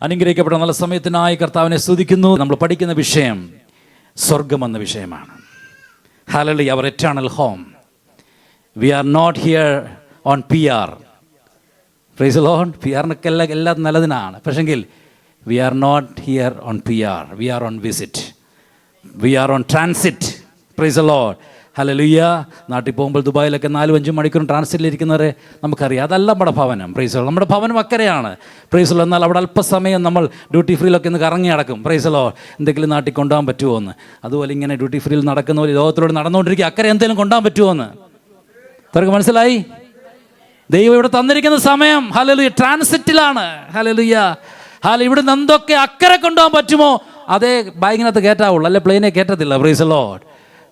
അനുഗ്രഹിക്കപ്പെട്ട നല്ല സമയത്തിനായി കർത്താവിനെ സ്തുതിക്കുന്നു. നമ്മൾ പഠിക്കുന്ന വിഷയം സ്വർഗം എന്ന വിഷയമാണ്. ഹല്ലേലൂയ, അവർ eternal home. We are not here on PR. Praise the Lord. PR-നൊക്കെ എല്ലാം നല്ലതിനാണ്, പക്ഷെങ്കിൽ we are not here on PR. We are on visit. We are on transit. Praise the Lord. Hallelujah. നാട്ടിൽ പോകുമ്പോൾ ദുബായിലൊക്കെ 4-5 മണിക്കൂർ ട്രാൻസിറ്റിലിരിക്കുന്നവരെ നമുക്കറിയാം. അതല്ല നമ്മുടെ ഭവനം. Praise Lord. നമ്മുടെ ഭവനം അക്കരെയാണ്. Praise Lord. എന്നാൽ അവിടെ അല്പസമയം നമ്മൾ ഡ്യൂട്ടി ഫ്രീയിലൊക്കെ ഒന്ന് കറങ്ങി നടക്കും. Praise Lord. എന്തെങ്കിലും നാട്ടിൽ കൊണ്ടുപോകാൻ പറ്റുമോ എന്ന്. അതുപോലെ ഇങ്ങനെ ഡ്യൂട്ടി ഫ്രീയിൽ നടക്കുന്ന പോലെ ലോകത്തിലൂടെ നടന്നുകൊണ്ടിരിക്കുക. അക്കരെ എന്തെങ്കിലും കൊണ്ടുപോകാൻ പറ്റുമോ എന്ന് അവർക്ക് മനസ്സിലായി? ദൈവം ഇവിടെ തന്നിരിക്കുന്ന സമയം ഹല്ലേലൂയ ട്രാൻസിറ്റിലാണ്. ഹല്ലേലൂയ. ഇവിടെ നിന്ന് എന്തൊക്കെ അക്കരെ കൊണ്ടുപോകാൻ പറ്റുമോ അതേ ബാഗിനകത്ത് കയറ്റാവുള്ളൂ, അല്ലെ പ്ലെയിനെ കയറ്റത്തില്ല. Praise Lord.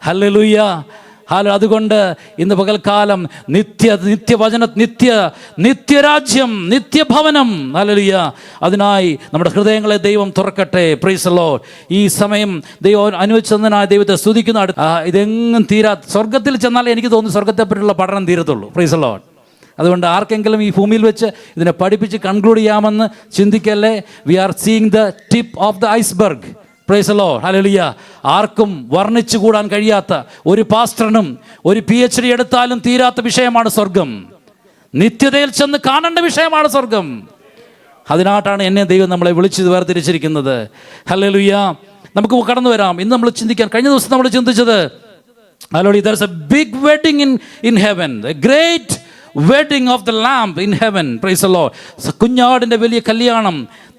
ഹല്ലേലൂയ. അതുകൊണ്ട് ഇന്ന് പകൽക്കാലം നിത്യവചന നിത്യരാജ്യം നിത്യഭവനം. ഹല്ലേലൂയ. അതിനായി നമ്മുടെ ഹൃദയങ്ങളെ ദൈവം തുറക്കട്ടെ. Praise Lord. ഈ സമയം ദൈവം അനുവദിച്ചതിനായി ദൈവത്തെ സ്തുതിക്കുന്ന ഇതെങ്ങും സ്വർഗത്തിൽ ചെന്നാലേ എനിക്ക് തോന്നുന്നു സ്വർഗത്തെപ്പറ്റിയുള്ള പഠനം തീരത്തുള്ളൂ. Praise Lord. അതുകൊണ്ട് ആർക്കെങ്കിലും ഈ ഭൂമിയിൽ വെച്ച് ഇതിനെ പഠിപ്പിച്ച് കൺക്ലൂഡ് ചെയ്യാമെന്ന് ചിന്തിക്കല്ലേ. We are seeing the tip of the iceberg. Praise the Lord. Hallelujah. ആർക്കും വർണ്ണിച്ചു കൂടാൻ കഴിയാത്ത, ഒരു പാസ്റ്ററിനും ഒരു PhD എടുത്താലും തീരാത്ത വിഷയമാണ് സ്വർഗം. നിത്യതയിൽ ചെന്ന് കാണേണ്ട വിഷയമാണ് സ്വർഗം. അതിനായിട്ടാണ് എന്നെ ദൈവം നമ്മളെ വിളിച്ച് വേർതിരിച്ചിരിക്കുന്നത്. ഹല്ലേലൂയ. നമുക്ക് കടന്നു വരാം. ഇന്ന് നമ്മൾ ചിന്തിക്കാൻ, കഴിഞ്ഞ ദിവസം നമ്മൾ ചിന്തിച്ചത് hallelujah, there is a big wedding in heaven, a great wedding of the lamb in heaven. Praise the Lord. കുഞ്ഞാടിൻ്റെ വലിയ കല്യാണം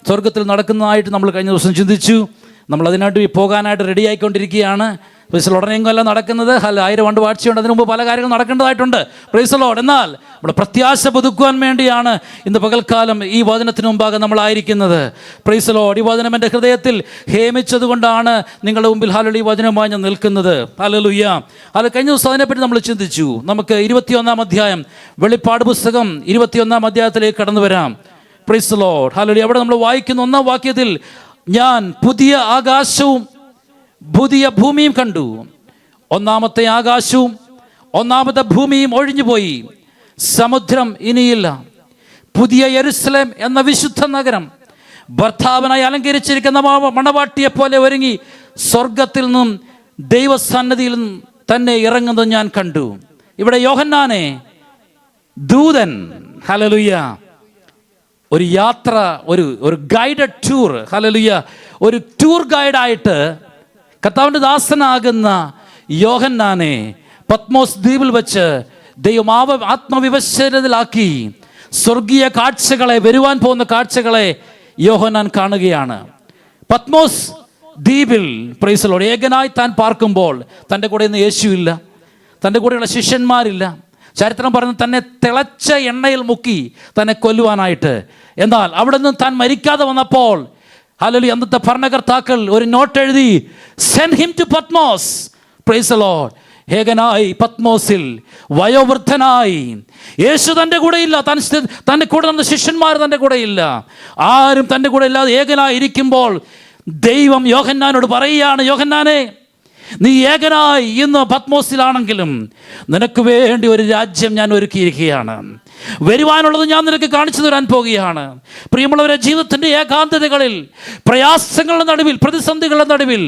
സ്വർഗത്തിൽ നടക്കുന്നതായിട്ട് നമ്മൾ കഴിഞ്ഞ ദിവസം ചിന്തിച്ചു. നമ്മൾ അതിനായിട്ട് പോകാനായിട്ട് റെഡി ആയിക്കൊണ്ടിരിക്കുകയാണ്. Price the Lord. ഉടനെയെങ്കിലും അല്ല നടക്കുന്നത്. 1000 ആണ്ട് വാഴ്ചയുണ്ട്. അതിനു മുമ്പ് പല കാര്യങ്ങൾ നടക്കേണ്ടതായിട്ടുണ്ട്. Price the Lord. എന്നാൽ നമ്മുടെ പ്രത്യാശ പുതുക്കുവാൻ വേണ്ടിയാണ് ഇന്ന് പകൽക്കാലം ഈ വചനത്തിന് മുമ്പാകെ നമ്മളായിരിക്കുന്നത്. Price the Lord. ഈ വചനം എൻ്റെ ഹൃദയത്തിൽ ഹേമിച്ചത് കൊണ്ടാണ് നിങ്ങളുടെ മുമ്പിൽ ഹല്ലേലൂയ ഈ വചനവുമായി ഞാൻ നിൽക്കുന്നത്. ഹല്ലേലൂയ. കഴിഞ്ഞ ദിവസം അതിനെപ്പറ്റി നമ്മൾ ചിന്തിച്ചു. നമുക്ക് 21-ാം അധ്യായം, വെളിപ്പാട് പുസ്തകം 21-ാം അധ്യായത്തിലേക്ക് കടന്നു വരാം. Price the Lord. ഹല്ലേലൂയ. അവിടെ നമ്മൾ വായിക്കുന്ന 1-ാം വാക്യത്തിൽ, ഞാൻ പുതിയ ആകാശവും പുതിയ ഭൂമിയും കണ്ടു. ഒന്നാമത്തെ ആകാശവും ഒന്നാമത്തെ ഭൂമിയും ഒഴിഞ്ഞുപോയി, സമുദ്രം ഇനിയില്ല. പുതിയ യെരുശലേം എന്ന വിശുദ്ധ നഗരം ഭർത്താവിനായി അലങ്കരിച്ചിരിക്കുന്ന മണവാട്ടിയെ പോലെ ഒരുങ്ങി സ്വർഗത്തിൽ നിന്നും ദൈവസന്നിധിയിൽ തന്നെ ഇറങ്ങുന്നത് ഞാൻ കണ്ടു. ഇവിടെ യോഹന്നാനെ ദൂതൻ, ഹല്ലേലൂയ, ഒരു യാത്ര, ഒരു ഗൈഡഡ് ടൂർ, ഹല്ലേലൂയ, ഒരു ടൂർ ഗൈഡായിട്ട് കർത്താവിൻ്റെ ദാസനാകുന്ന യോഹന്നാനെ പത്മോസ് ദ്വീപിൽ വെച്ച് ദൈവം ആത്മവിവശതയിലാക്കി സ്വർഗീയ കാഴ്ചകളെ, വരുവാൻ പോകുന്ന കാഴ്ചകളെ യോഹന്നാൻ കാണുകയാണ്. പത്മോസ് ദ്വീപിൽ പ്രൈസ് ദി ലോർഡ് ഏകനായി താൻ പാർക്കുമ്പോൾ തൻ്റെ കൂടെ ഇന്ന് യേശുവില്ല, തൻ്റെ കൂടെയുള്ള ശിഷ്യന്മാരില്ല. ചരിത്രം പറയുന്നത് തന്നെ തിളച്ച എണ്ണയിൽ മുക്കി തന്നെ കൊല്ലുവാനായിട്ട്. എന്നാൽ അവിടെ നിന്ന് താൻ മരിക്കാതെ വന്നപ്പോൾ ഹല്ലേലൂയ അന്നത്തെ ഭരണകർത്താക്കൾ ഒരു നോട്ട് എഴുതി, send him to Patmos. Praise the Lord. ഏകനായി പത്മോസിൽ, വയോവൃദ്ധനായി, യേശു തൻ്റെ കൂടെ ഇല്ല, തൻ്റെ കൂടെ നടന്ന ശിഷ്യന്മാർ തൻ്റെ കൂടെ ഇല്ല, ആരും തൻ്റെ കൂടെ ഇല്ലാതെ ഏകനായി ഇരിക്കുമ്പോൾ ദൈവം യോഹന്നാനോട് പറയുകയാണ്, യോഹന്നാനെ, നീ ഏകനായി ഇന്ന് പത്മോസിലാണെങ്കിലും നിനക്ക് വേണ്ടി ഒരു രാജ്യം ഞാൻ ഒരുക്കിയിരിക്കുകയാണ്. വരുവാനുള്ളത് ഞാൻ നിനക്ക് കാണിച്ചു തരാൻ പോകുകയാണ്. പ്രിയമുള്ളവരെ, ജീവിതത്തിൻ്റെ ഏകാന്തതകളിൽ, പ്രയാസങ്ങളുടെ നടുവിൽ, പ്രതിസന്ധികളുടെ നടുവിൽ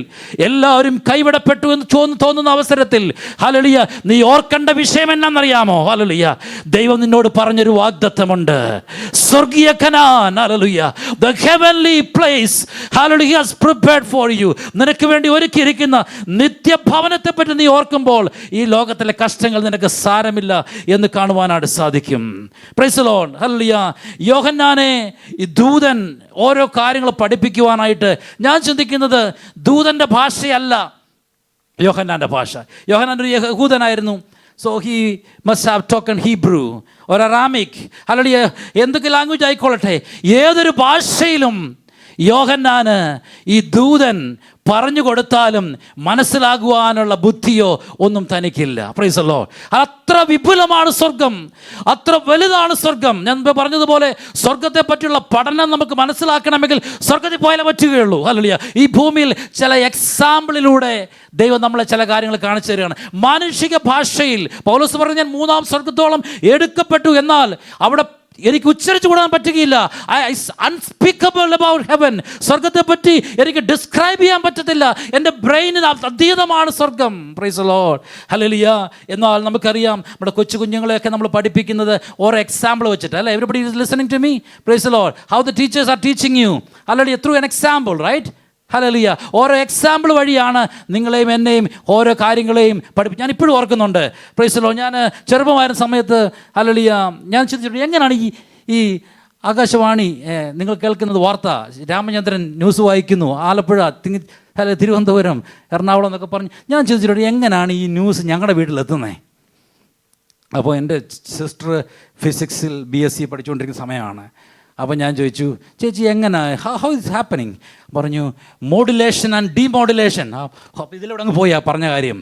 എല്ലാവരും കൈവിടപ്പെട്ടു എന്ന് തോന്നുന്ന അവസരത്തിൽ ഹല്ലേലൂയ നീ ഓർക്കേണ്ട വിഷയം എന്നാണെന്നറിയാമോ? ഹല്ലേലൂയ, ദൈവം നിന്നോട് പറഞ്ഞൊരു വാഗ്ദത്തമുണ്ട്. സ്വർഗീയ Canaan, hallelujah, the heavenly place, hallelujah, he has prepared for you. നിനക്ക് വേണ്ടി ഒരുക്കിയിരിക്കുന്ന നിത്യഭവനത്തെ പറ്റി നീ ഓർക്കുമ്പോൾ ഈ ലോകത്തിലെ കഷ്ടങ്ങൾ നിനക്ക് സാരമില്ല എന്ന് കാണുവാനായിട്ട് സാധിക്കും. Price the Lord. ഹല്ലേലൂയ. യോഹന്നാനെ ഈ ദൂതൻ ഓരോ കാര്യങ്ങൾ പഠിപ്പിക്കുവാനായിട്ട് ഞാൻ ചിന്തിക്കുന്നത് ദൂതൻ്റെ ഭാഷയല്ല യോഹന്നാൻ്റെ ഭാഷ. യോഹന്നാൻ ഒരു യഹൂദനായിരുന്നു. So he must have token Hebrew or Aramaic. Hallelujah. എന്തൊക്കെ ലാംഗ്വേജ് ആയിക്കൊള്ളട്ടെ, ഏതൊരു ഭാഷയിലും യോഹന്നാന് ഈ ദൂതൻ പറഞ്ഞു കൊടുത്താലും മനസ്സിലാകുവാനുള്ള ബുദ്ധിയോ ഒന്നും തനിക്കില്ല. Price the Lord. അത്ര വിപുലമാണ് സ്വർഗം, അത്ര വലുതാണ് സ്വർഗം. ഞാൻ പറഞ്ഞതുപോലെ സ്വർഗത്തെ പറ്റിയുള്ള പഠനം നമുക്ക് മനസ്സിലാക്കണമെങ്കിൽ സ്വർഗത്തിൽ പോയാലേ പറ്റുകയുള്ളൂ. ഹല്ലേലൂയ. ഈ ഭൂമിയിൽ ചില എക്സാമ്പിളിലൂടെ ദൈവം നമ്മളെ ചില കാര്യങ്ങൾ കാണിച്ചു തരികയാണ്. മാനുഷിക ഭാഷയിൽ പൗലോസ് പറഞ്ഞു, ഞാൻ 3-ാം സ്വർഗത്തോളം എടുക്കപ്പെട്ടു. എന്നാൽ അവിടെ എനിക്ക് ഉച്ചരിച്ചു കൂടാൻ പറ്റുകയില്ല. Unspeakable about heaven. സ്വർഗത്തെ പറ്റി എനിക്ക് ഡിസ്ക്രൈബ് ചെയ്യാൻ പറ്റത്തില്ല. എൻ്റെ ബ്രെയിനിന് അതീതമാണ് സ്വർഗം. Price the Lord, hallelujah. എന്നാൽ നമുക്കറിയാം, നമ്മുടെ കൊച്ചു കുഞ്ഞുങ്ങളെയൊക്കെ നമ്മൾ പഠിപ്പിക്കുന്നത് ഓരോ എക്സാമ്പിൾ വെച്ചിട്ട് അല്ലേ. Everybody is listening to me. Praise the Lord. How the teachers are teaching you, hallelujah, through an example, right. Hallelujah. ഓരോ എക്സാമ്പിൾ വഴിയാണ് നിങ്ങളെയും എന്നെയും ഓരോ കാര്യങ്ങളെയും ഞാൻ ഇപ്പോഴും ഓർക്കുന്നുണ്ട്. Praise the Lord. ഞാൻ ചെറുപ്പമായിരുന്ന സമയത്ത് ഹല്ലേലൂയ ഞാൻ ചിന്തിച്ചിട്ടുണ്ട്, എങ്ങനെയാണ് ഈ ആകാശവാണി നിങ്ങൾ കേൾക്കുന്നത് വാർത്ത, രാമചന്ദ്രൻ ന്യൂസ് വായിക്കുന്നു, ആലപ്പുഴ, തിരുവനന്തപുരം, എറണാകുളം എന്നൊക്കെ പറഞ്ഞ് ഞാൻ ചിന്തിച്ചിട്ടുണ്ട്, എങ്ങനെയാണ് ഈ ന്യൂസ് ഞങ്ങളുടെ വീട്ടിലെത്തുന്നത്. അപ്പോൾ എൻ്റെ സിസ്റ്റർ ഫിസിക്സിൽ BSc പഠിച്ചുകൊണ്ടിരിക്കുന്ന സമയമാണ്. അപ്പോൾ ഞാൻ ചോദിച്ചു, ചേച്ചി എങ്ങനെ, ഹൗ ഇസ് ഹാപ്പനിങ്? പറഞ്ഞു, മോഡുലേഷൻ ആൻഡ് ഡീമോഡുലേഷൻ. അപ്പോൾ ഇതിലൂടെ അങ്ങ് പോയാ പറഞ്ഞ കാര്യം.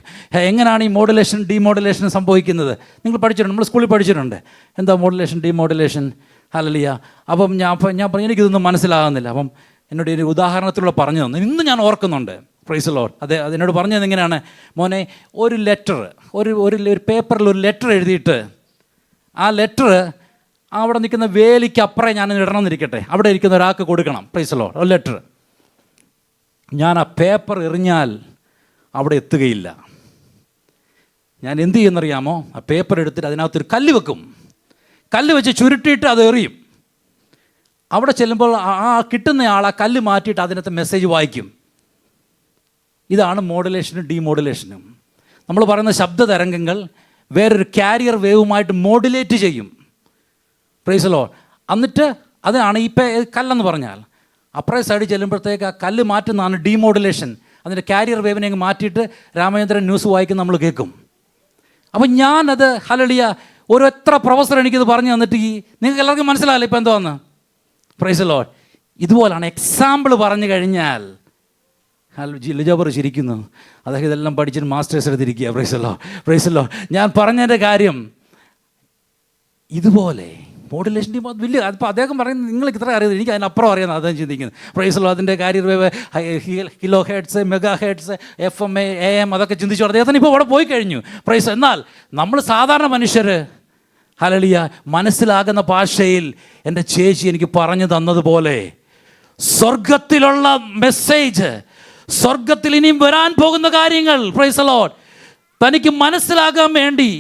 എങ്ങനെയാണ് ഈ മോഡുലേഷൻ ഡീമോഡുലേഷൻ സംഭവിക്കുന്നത്? നിങ്ങൾ പഠിച്ചിട്ടുണ്ട്, നമ്മൾ സ്കൂളിൽ പഠിച്ചിട്ടുണ്ട്. എന്താ മോഡുലേഷൻ ഡീമോഡുലേഷൻ? ഹല്ലേലൂയ. അപ്പം ഞാൻ പറഞ്ഞു, എനിക്കിതൊന്നും മനസ്സിലാകുന്നില്ല. അപ്പം എന്നോട് ഒരു ഉദാഹരണത്തിലൂടെ പറഞ്ഞു തന്നു. ഇന്ന് ഞാൻ ഓർക്കുന്നുണ്ട്. Praise the Lord. അതിനോട് പറഞ്ഞത് എങ്ങനെയാണ്, മോനെ, ഒരു ലെറ്റർ, ഒരു പേപ്പറിൽ ഒരു ലെറ്റർ എഴുതിയിട്ട് ആ ലെറ്റർ അവിടെ നിൽക്കുന്ന വേലിക്ക് അപ്പുറം ഞാൻ ഇടണം എന്നിരിക്കട്ടെ, അവിടെ ഇരിക്കുന്ന ഒരാൾക്ക് കൊടുക്കണം. Price the Lord. ഒരു ലെറ്റർ. ഞാൻ ആ പേപ്പർ എറിഞ്ഞാൽ അവിടെ എത്തുകയില്ല. ഞാൻ എന്ത് ചെയ്യുന്നറിയാമോ? ആ പേപ്പർ എടുത്തിട്ട് അതിനകത്തൊരു കല്ല് വെക്കും. കല്ല് വെച്ച് ചുരുട്ടിയിട്ട് അത് എറിയും. അവിടെ ചെല്ലുമ്പോൾ ആ കിട്ടുന്നയാൾ ആ കല്ല് മാറ്റിയിട്ട് അതിനകത്ത് മെസ്സേജ് വായിക്കും. ഇതാണ് മോഡുലേഷനും ഡീമോഡുലേഷനും. നമ്മൾ പറയുന്ന ശബ്ദ തരംഗങ്ങൾ വേറൊരു കാരിയർ വേവുമായിട്ട് മോഡുലേറ്റ് ചെയ്യും. Price the Lord. എന്നിട്ട് അതാണ് ഈ കല്ലെന്ന് പറഞ്ഞാൽ അപ്പുറേ സൈഡിൽ ചെല്ലുമ്പോഴത്തേക്ക് ആ കല്ല് മാറ്റുന്നതാണ് ഡീമോഡുലേഷൻ. അതിൻ്റെ കാരിയർ വേവിനെ അങ്ങ് മാറ്റിയിട്ട് രാമചന്ദ്രൻ ന്യൂസ് വായിക്കുന്ന നമ്മൾ കേൾക്കും. അപ്പം ഞാനത് ഹല്ലേലൂയ ഒരു എത്ര പ്രൊഫസർ എനിക്കിത് പറഞ്ഞു തന്നിട്ട് നിങ്ങൾക്ക് എല്ലാവർക്കും മനസ്സിലാവില്ല ഇപ്പം എന്തോന്ന്. Praise the Lord. ഇതുപോലാണ് എക്സാമ്പിൾ പറഞ്ഞു കഴിഞ്ഞാൽ. ലിജോബർ ചിരിക്കുന്നു, അദ്ദേഹം ഇതെല്ലാം പഠിച്ചിട്ട് മാസ്റ്റേഴ്സ് എടുത്തിരിക്കുക. Praise the Lord, praise the Lord. ഞാൻ പറഞ്ഞതിൻ്റെ കാര്യം ഇതുപോലെ മോഡുലേഷൻ വലിയ. അപ്പോൾ അദ്ദേഹം പറയുന്നത് നിങ്ങൾക്ക് ഇത്ര അറിയാം, എനിക്ക് അതിനപ്പുറം അറിയാമെന്ന് അദ്ദേഹം ചിന്തിക്കുന്നത്. Praise the Lord. അതിൻ്റെ carrier wave, kilohertz, megahertz, FM, AM അതൊക്കെ ചിന്തിച്ചു അദ്ദേഹത്തിന് ഇപ്പോൾ അവിടെ പോയി കഴിഞ്ഞു. പ്രൈസ്. എന്നാൽ നമ്മൾ സാധാരണ മനുഷ്യർ ഹല്ലേലൂയ മനസ്സിലാകുന്ന ഭാഷയിൽ എൻ്റെ ചേച്ചി എനിക്ക് പറഞ്ഞു തന്നതുപോലെ സ്വർഗത്തിലുള്ള മെസ്സേജ്, സ്വർഗത്തിൽ ഇനിയും വരാൻ പോകുന്ന കാര്യങ്ങൾ, പ്രൈസ് ദി ലോർഡ്, തനിക്ക് മനസ്സിലാകാൻ വേണ്ടി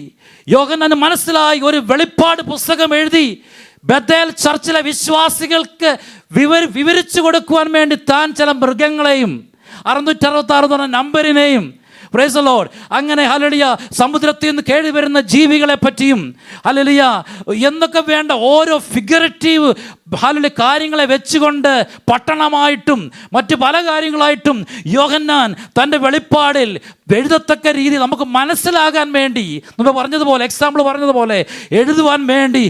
യോഹന്നാന് മനസ്സിലായി ഒരു വെളിപ്പാട് പുസ്തകം എഴുതി ബഥേൽ ചർച്ചിലെ വിശ്വാസികൾക്ക് വിവരിച്ചു കൊടുക്കുവാൻ വേണ്ടി താൻ ചില മൃഗങ്ങളെയും 666 എന്ന് പറഞ്ഞ നമ്പറിനെയും, പ്രൈസ് ദി ലോർഡ്, അങ്ങനെ ഹല്ലേലൂയ സമുദ്രത്തിൽ നിന്ന് കേറി വരുന്ന ജീവികളെ പറ്റിയും ഹല്ലേലൂയ എന്നൊക്കെ വേണ്ട ഓരോ ഫിഗറേറ്റീവ് ഹല്ലേലൂയ കാര്യങ്ങളെ വെച്ചുകൊണ്ട് പട്ടണമായിട്ടും മറ്റു പല കാര്യങ്ങളായിട്ടും യോഹന്നാൻ തൻ്റെ വെളിപ്പാടിൽ എഴുതത്തക്ക രീതി നമുക്ക് മനസ്സിലാകാൻ വേണ്ടി, നമ്മൾ പറഞ്ഞതുപോലെ എക്സാമ്പിൾ പറഞ്ഞതുപോലെ എഴുതുവാൻ വേണ്ടി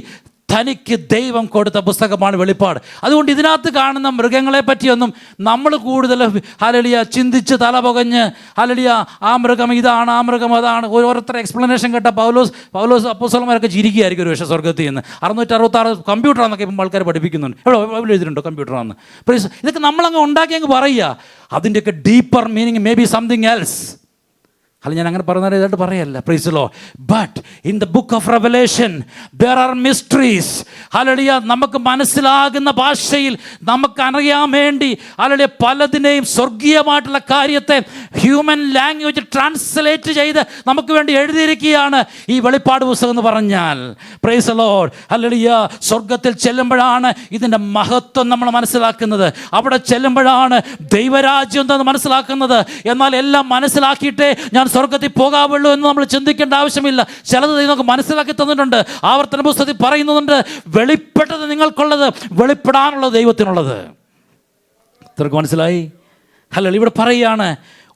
തനിക്ക് ദൈവം കൊടുത്ത പുസ്തകമാണ് വെളിപ്പാട്. അതുകൊണ്ട് ഇതിനകത്ത് കാണുന്ന മൃഗങ്ങളെ പറ്റിയൊന്നും നമ്മൾ കൂടുതൽ ഹല്ലേലൂയ ചിന്തിച്ച് തല പുകഞ്ഞ് ഹല്ലേലൂയ ആ മൃഗം ഇതാണ്, ആ മൃഗം അതാണ്, ഓരോരുത്തർ എക്സ്പ്ലനേഷൻ കേട്ട പൗലോസ് അപ്പോസ്തലന്മാരൊക്കെ ചിരിക്കുകയായിരിക്കും ഒരു പക്ഷേ സ്വർഗത്തിൽ നിന്ന്. 666 കമ്പ്യൂട്ടറാന്നൊക്കെ ഇപ്പം ആൾക്കാർ പഠിപ്പിക്കുന്നുണ്ട്. എവിടെ എഴുതിയിട്ടുണ്ടോ കമ്പ്യൂട്ടറാന്ന്? ഇതൊക്കെ നമ്മളങ്ങ് ഉണ്ടാക്കി അങ്ങ് പറയുക. അതിൻ്റെയൊക്കെ deeper meaning may be something else. അല്ല, ഞാൻ അങ്ങനെ പറയുന്നത് ഇതായിട്ട് പറയല്ല. Price the Lord. But in the book of revelation there are mysteries. Hallelujah നമുക്ക് മനസ്സിലാകുന്ന ഭാഷയിൽ നമുക്ക് അറിയാൻ വേണ്ടി ഹല്ലേലൂയ പലതിനെയും സ്വർഗീയമായിട്ടുള്ള കാര്യത്തെ ഹ്യൂമൻ ലാംഗ്വേജ് ട്രാൻസ്ലേറ്റ് ചെയ്ത് നമുക്ക് വേണ്ടി എഴുതിയിരിക്കുകയാണ് ഈ വെളിപ്പാട് പുസ്തകം എന്ന് പറഞ്ഞാൽ. Price the Lord. ഹല്ലേലൂയ. സ്വർഗത്തിൽ ചെല്ലുമ്പോഴാണ് ഇതിൻ്റെ മഹത്വം നമ്മൾ മനസ്സിലാക്കുന്നത്. അവിടെ ചെല്ലുമ്പോഴാണ് ദൈവരാജ്യം എന്താണെന്ന് മനസ്സിലാക്കുന്നത്. എന്നാൽ എല്ലാം മനസ്സിലാക്കിയിട്ടേ ഞാൻ സ്വർഗത്തിൽ പോകാവുള്ളൂ എന്ന് നമ്മൾ ചിന്തിക്കേണ്ട ആവശ്യമില്ല. ചിലത് നമുക്ക് മനസ്സിലാക്കി തന്നിട്ടുണ്ട്. ആവർത്തന പുസ്തകത്തിൽ പറയുന്നുണ്ട്, വെളിപ്പെട്ടത് നിങ്ങൾക്കുള്ളത്, വെളിപ്പെടാനുള്ളത് ദൈവത്തിനുള്ളത്. ഇത്രക്ക് മനസ്സിലായി? ഹല്ലേലൂയ. ഇവിടെ പറയുകയാണ്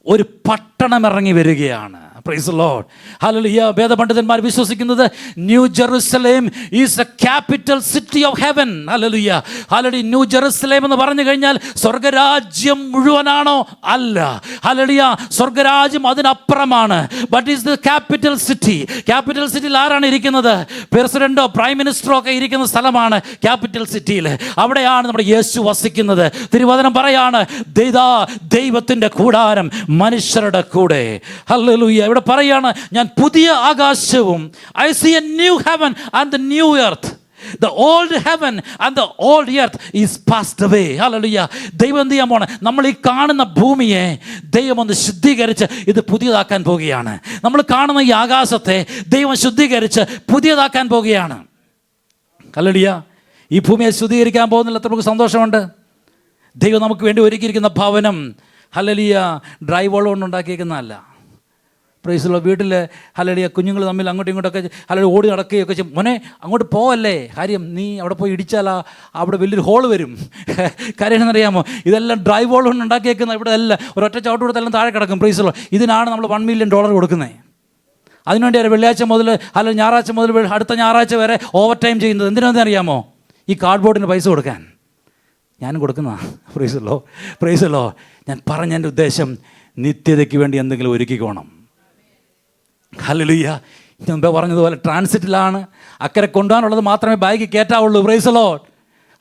ഒരു പട്ടണം ഇറങ്ങി വരികയാണ്. Praise the Lord. ഹല്ലേലൂയ. വേദപണ്ഡിതന്മാർ വിശ്വസിക്കുന്നത് new Jerusalem is a capital city of heaven. Hallelujah. Hallelujah. New Jerusalem എന്ന് പറഞ്ഞു കഴിഞ്ഞാൽ സ്വർഗരാജ്യം മുഴുവനാണോ? അല്ല. ഹല്ലേലൂയ. സ്വർഗരാജ്യം അതിനപ്പുറമാണ്. But is the capital city. Capital സിറ്റിയിൽ ആരാണ് ഇരിക്കുന്നത്? പ്രസിഡന്റോ പ്രൈം മിനിസ്റ്ററോ ഒക്കെ ഇരിക്കുന്ന സ്ഥലമാണ് ക്യാപിറ്റൽ സിറ്റിയിൽ. അവിടെയാണ് നമ്മുടെ യേശു വസിക്കുന്നത്. തിരുവചനം പറയാണ്, ദൈവത്തിൻ്റെ കൂടാരം മനുഷ്യരുടെ കൂടെ. ഹല്ലേലൂയ. ഇവിടെ പറയാണ്, ഞാൻ പുതിയ ആകാശവും, I see a new heaven and the new earth. The old heaven and the old earth is passed away. Hallelujah. ദൈവം എന്ത് ചെയ്യാൻ പോണ്? നമ്മൾ ഈ കാണുന്ന ഭൂമിയെ ദൈവം ഒന്ന് ശുദ്ധീകരിച്ച് ഇത് പുതിയതാക്കാൻ പോകുകയാണ്. നമ്മൾ കാണുന്ന ഈ ആകാശത്തെ ദൈവം ശുദ്ധീകരിച്ച് പുതിയതാക്കാൻ പോകുകയാണ്. ഹല്ലേലൂയ. ഈ ഭൂമിയെ ശുദ്ധീകരിക്കാൻ പോകുന്നില്ല. എത്ര നമുക്ക് സന്തോഷമുണ്ട്. ദൈവം നമുക്ക് വേണ്ടി ഒരുക്കിയിരിക്കുന്ന ഭവനം ഹല്ലേലൂയ ഡ്രൈ വോൾ കൊണ്ട് ഉണ്ടാക്കിയിരിക്കുന്നതല്ല. പ്രൈസുള്ള വീട്ടിൽ ഹല്ലേലൂയ കുഞ്ഞുങ്ങൾ തമ്മിൽ അങ്ങോട്ടും ഇങ്ങോട്ടൊക്കെ ഹല്ലേലൂയ ഓടി നടക്കുകയൊക്കെ ചെയ്യും. മോനെ അങ്ങോട്ട് പോവല്ലേ, കാര്യം നീ അവിടെ പോയി ഇടിച്ചാൽ അവിടെ വലിയൊരു ഹോള് വരും. കാര്യം എന്നറിയാമോ? ഇതെല്ലാം ഡ്രൈ വോൾ കൊണ്ട് ഉണ്ടാക്കിയേക്കുന്ന ഇവിടെ എല്ലാം ഒരൊറ്റ ചവിട്ട് കൊടുത്തെല്ലാം താഴെ കിടക്കും. പ്രൈസുള്ള ഇതിനാണ് നമ്മൾ $1 million കൊടുക്കുന്നത്. അതിനുവേണ്ടി വെള്ളിയാഴ്ച മുതൽ അല്ലെങ്കിൽ ഞായറാഴ്ച മുതൽ അടുത്ത ഞായറാഴ്ച വരെ ഓവർ ടൈം ചെയ്യുന്നത് എന്തിനാണെന്ന് അറിയാമോ? ഈ കാർഡ്ബോർഡിന് പൈസ കൊടുക്കാൻ. ഞാനും കൊടുക്കുന്ന പ്രൈസല്ലോ. ഞാൻ പറഞ്ഞതിൻ്റെ ഉദ്ദേശം നിത്യതയ്ക്ക് വേണ്ടി എന്തെങ്കിലും ഒരുക്കിക്കോണം. ഹല്ലേലൂയ. മുമ്പേ പറഞ്ഞതുപോലെ ട്രാൻസിറ്റിലാണ്. അക്കരെ കൊണ്ടുപോകാനുള്ളത് മാത്രമേ ബാഗിൽ കയറ്റാവുള്ളൂ. Praise the Lord.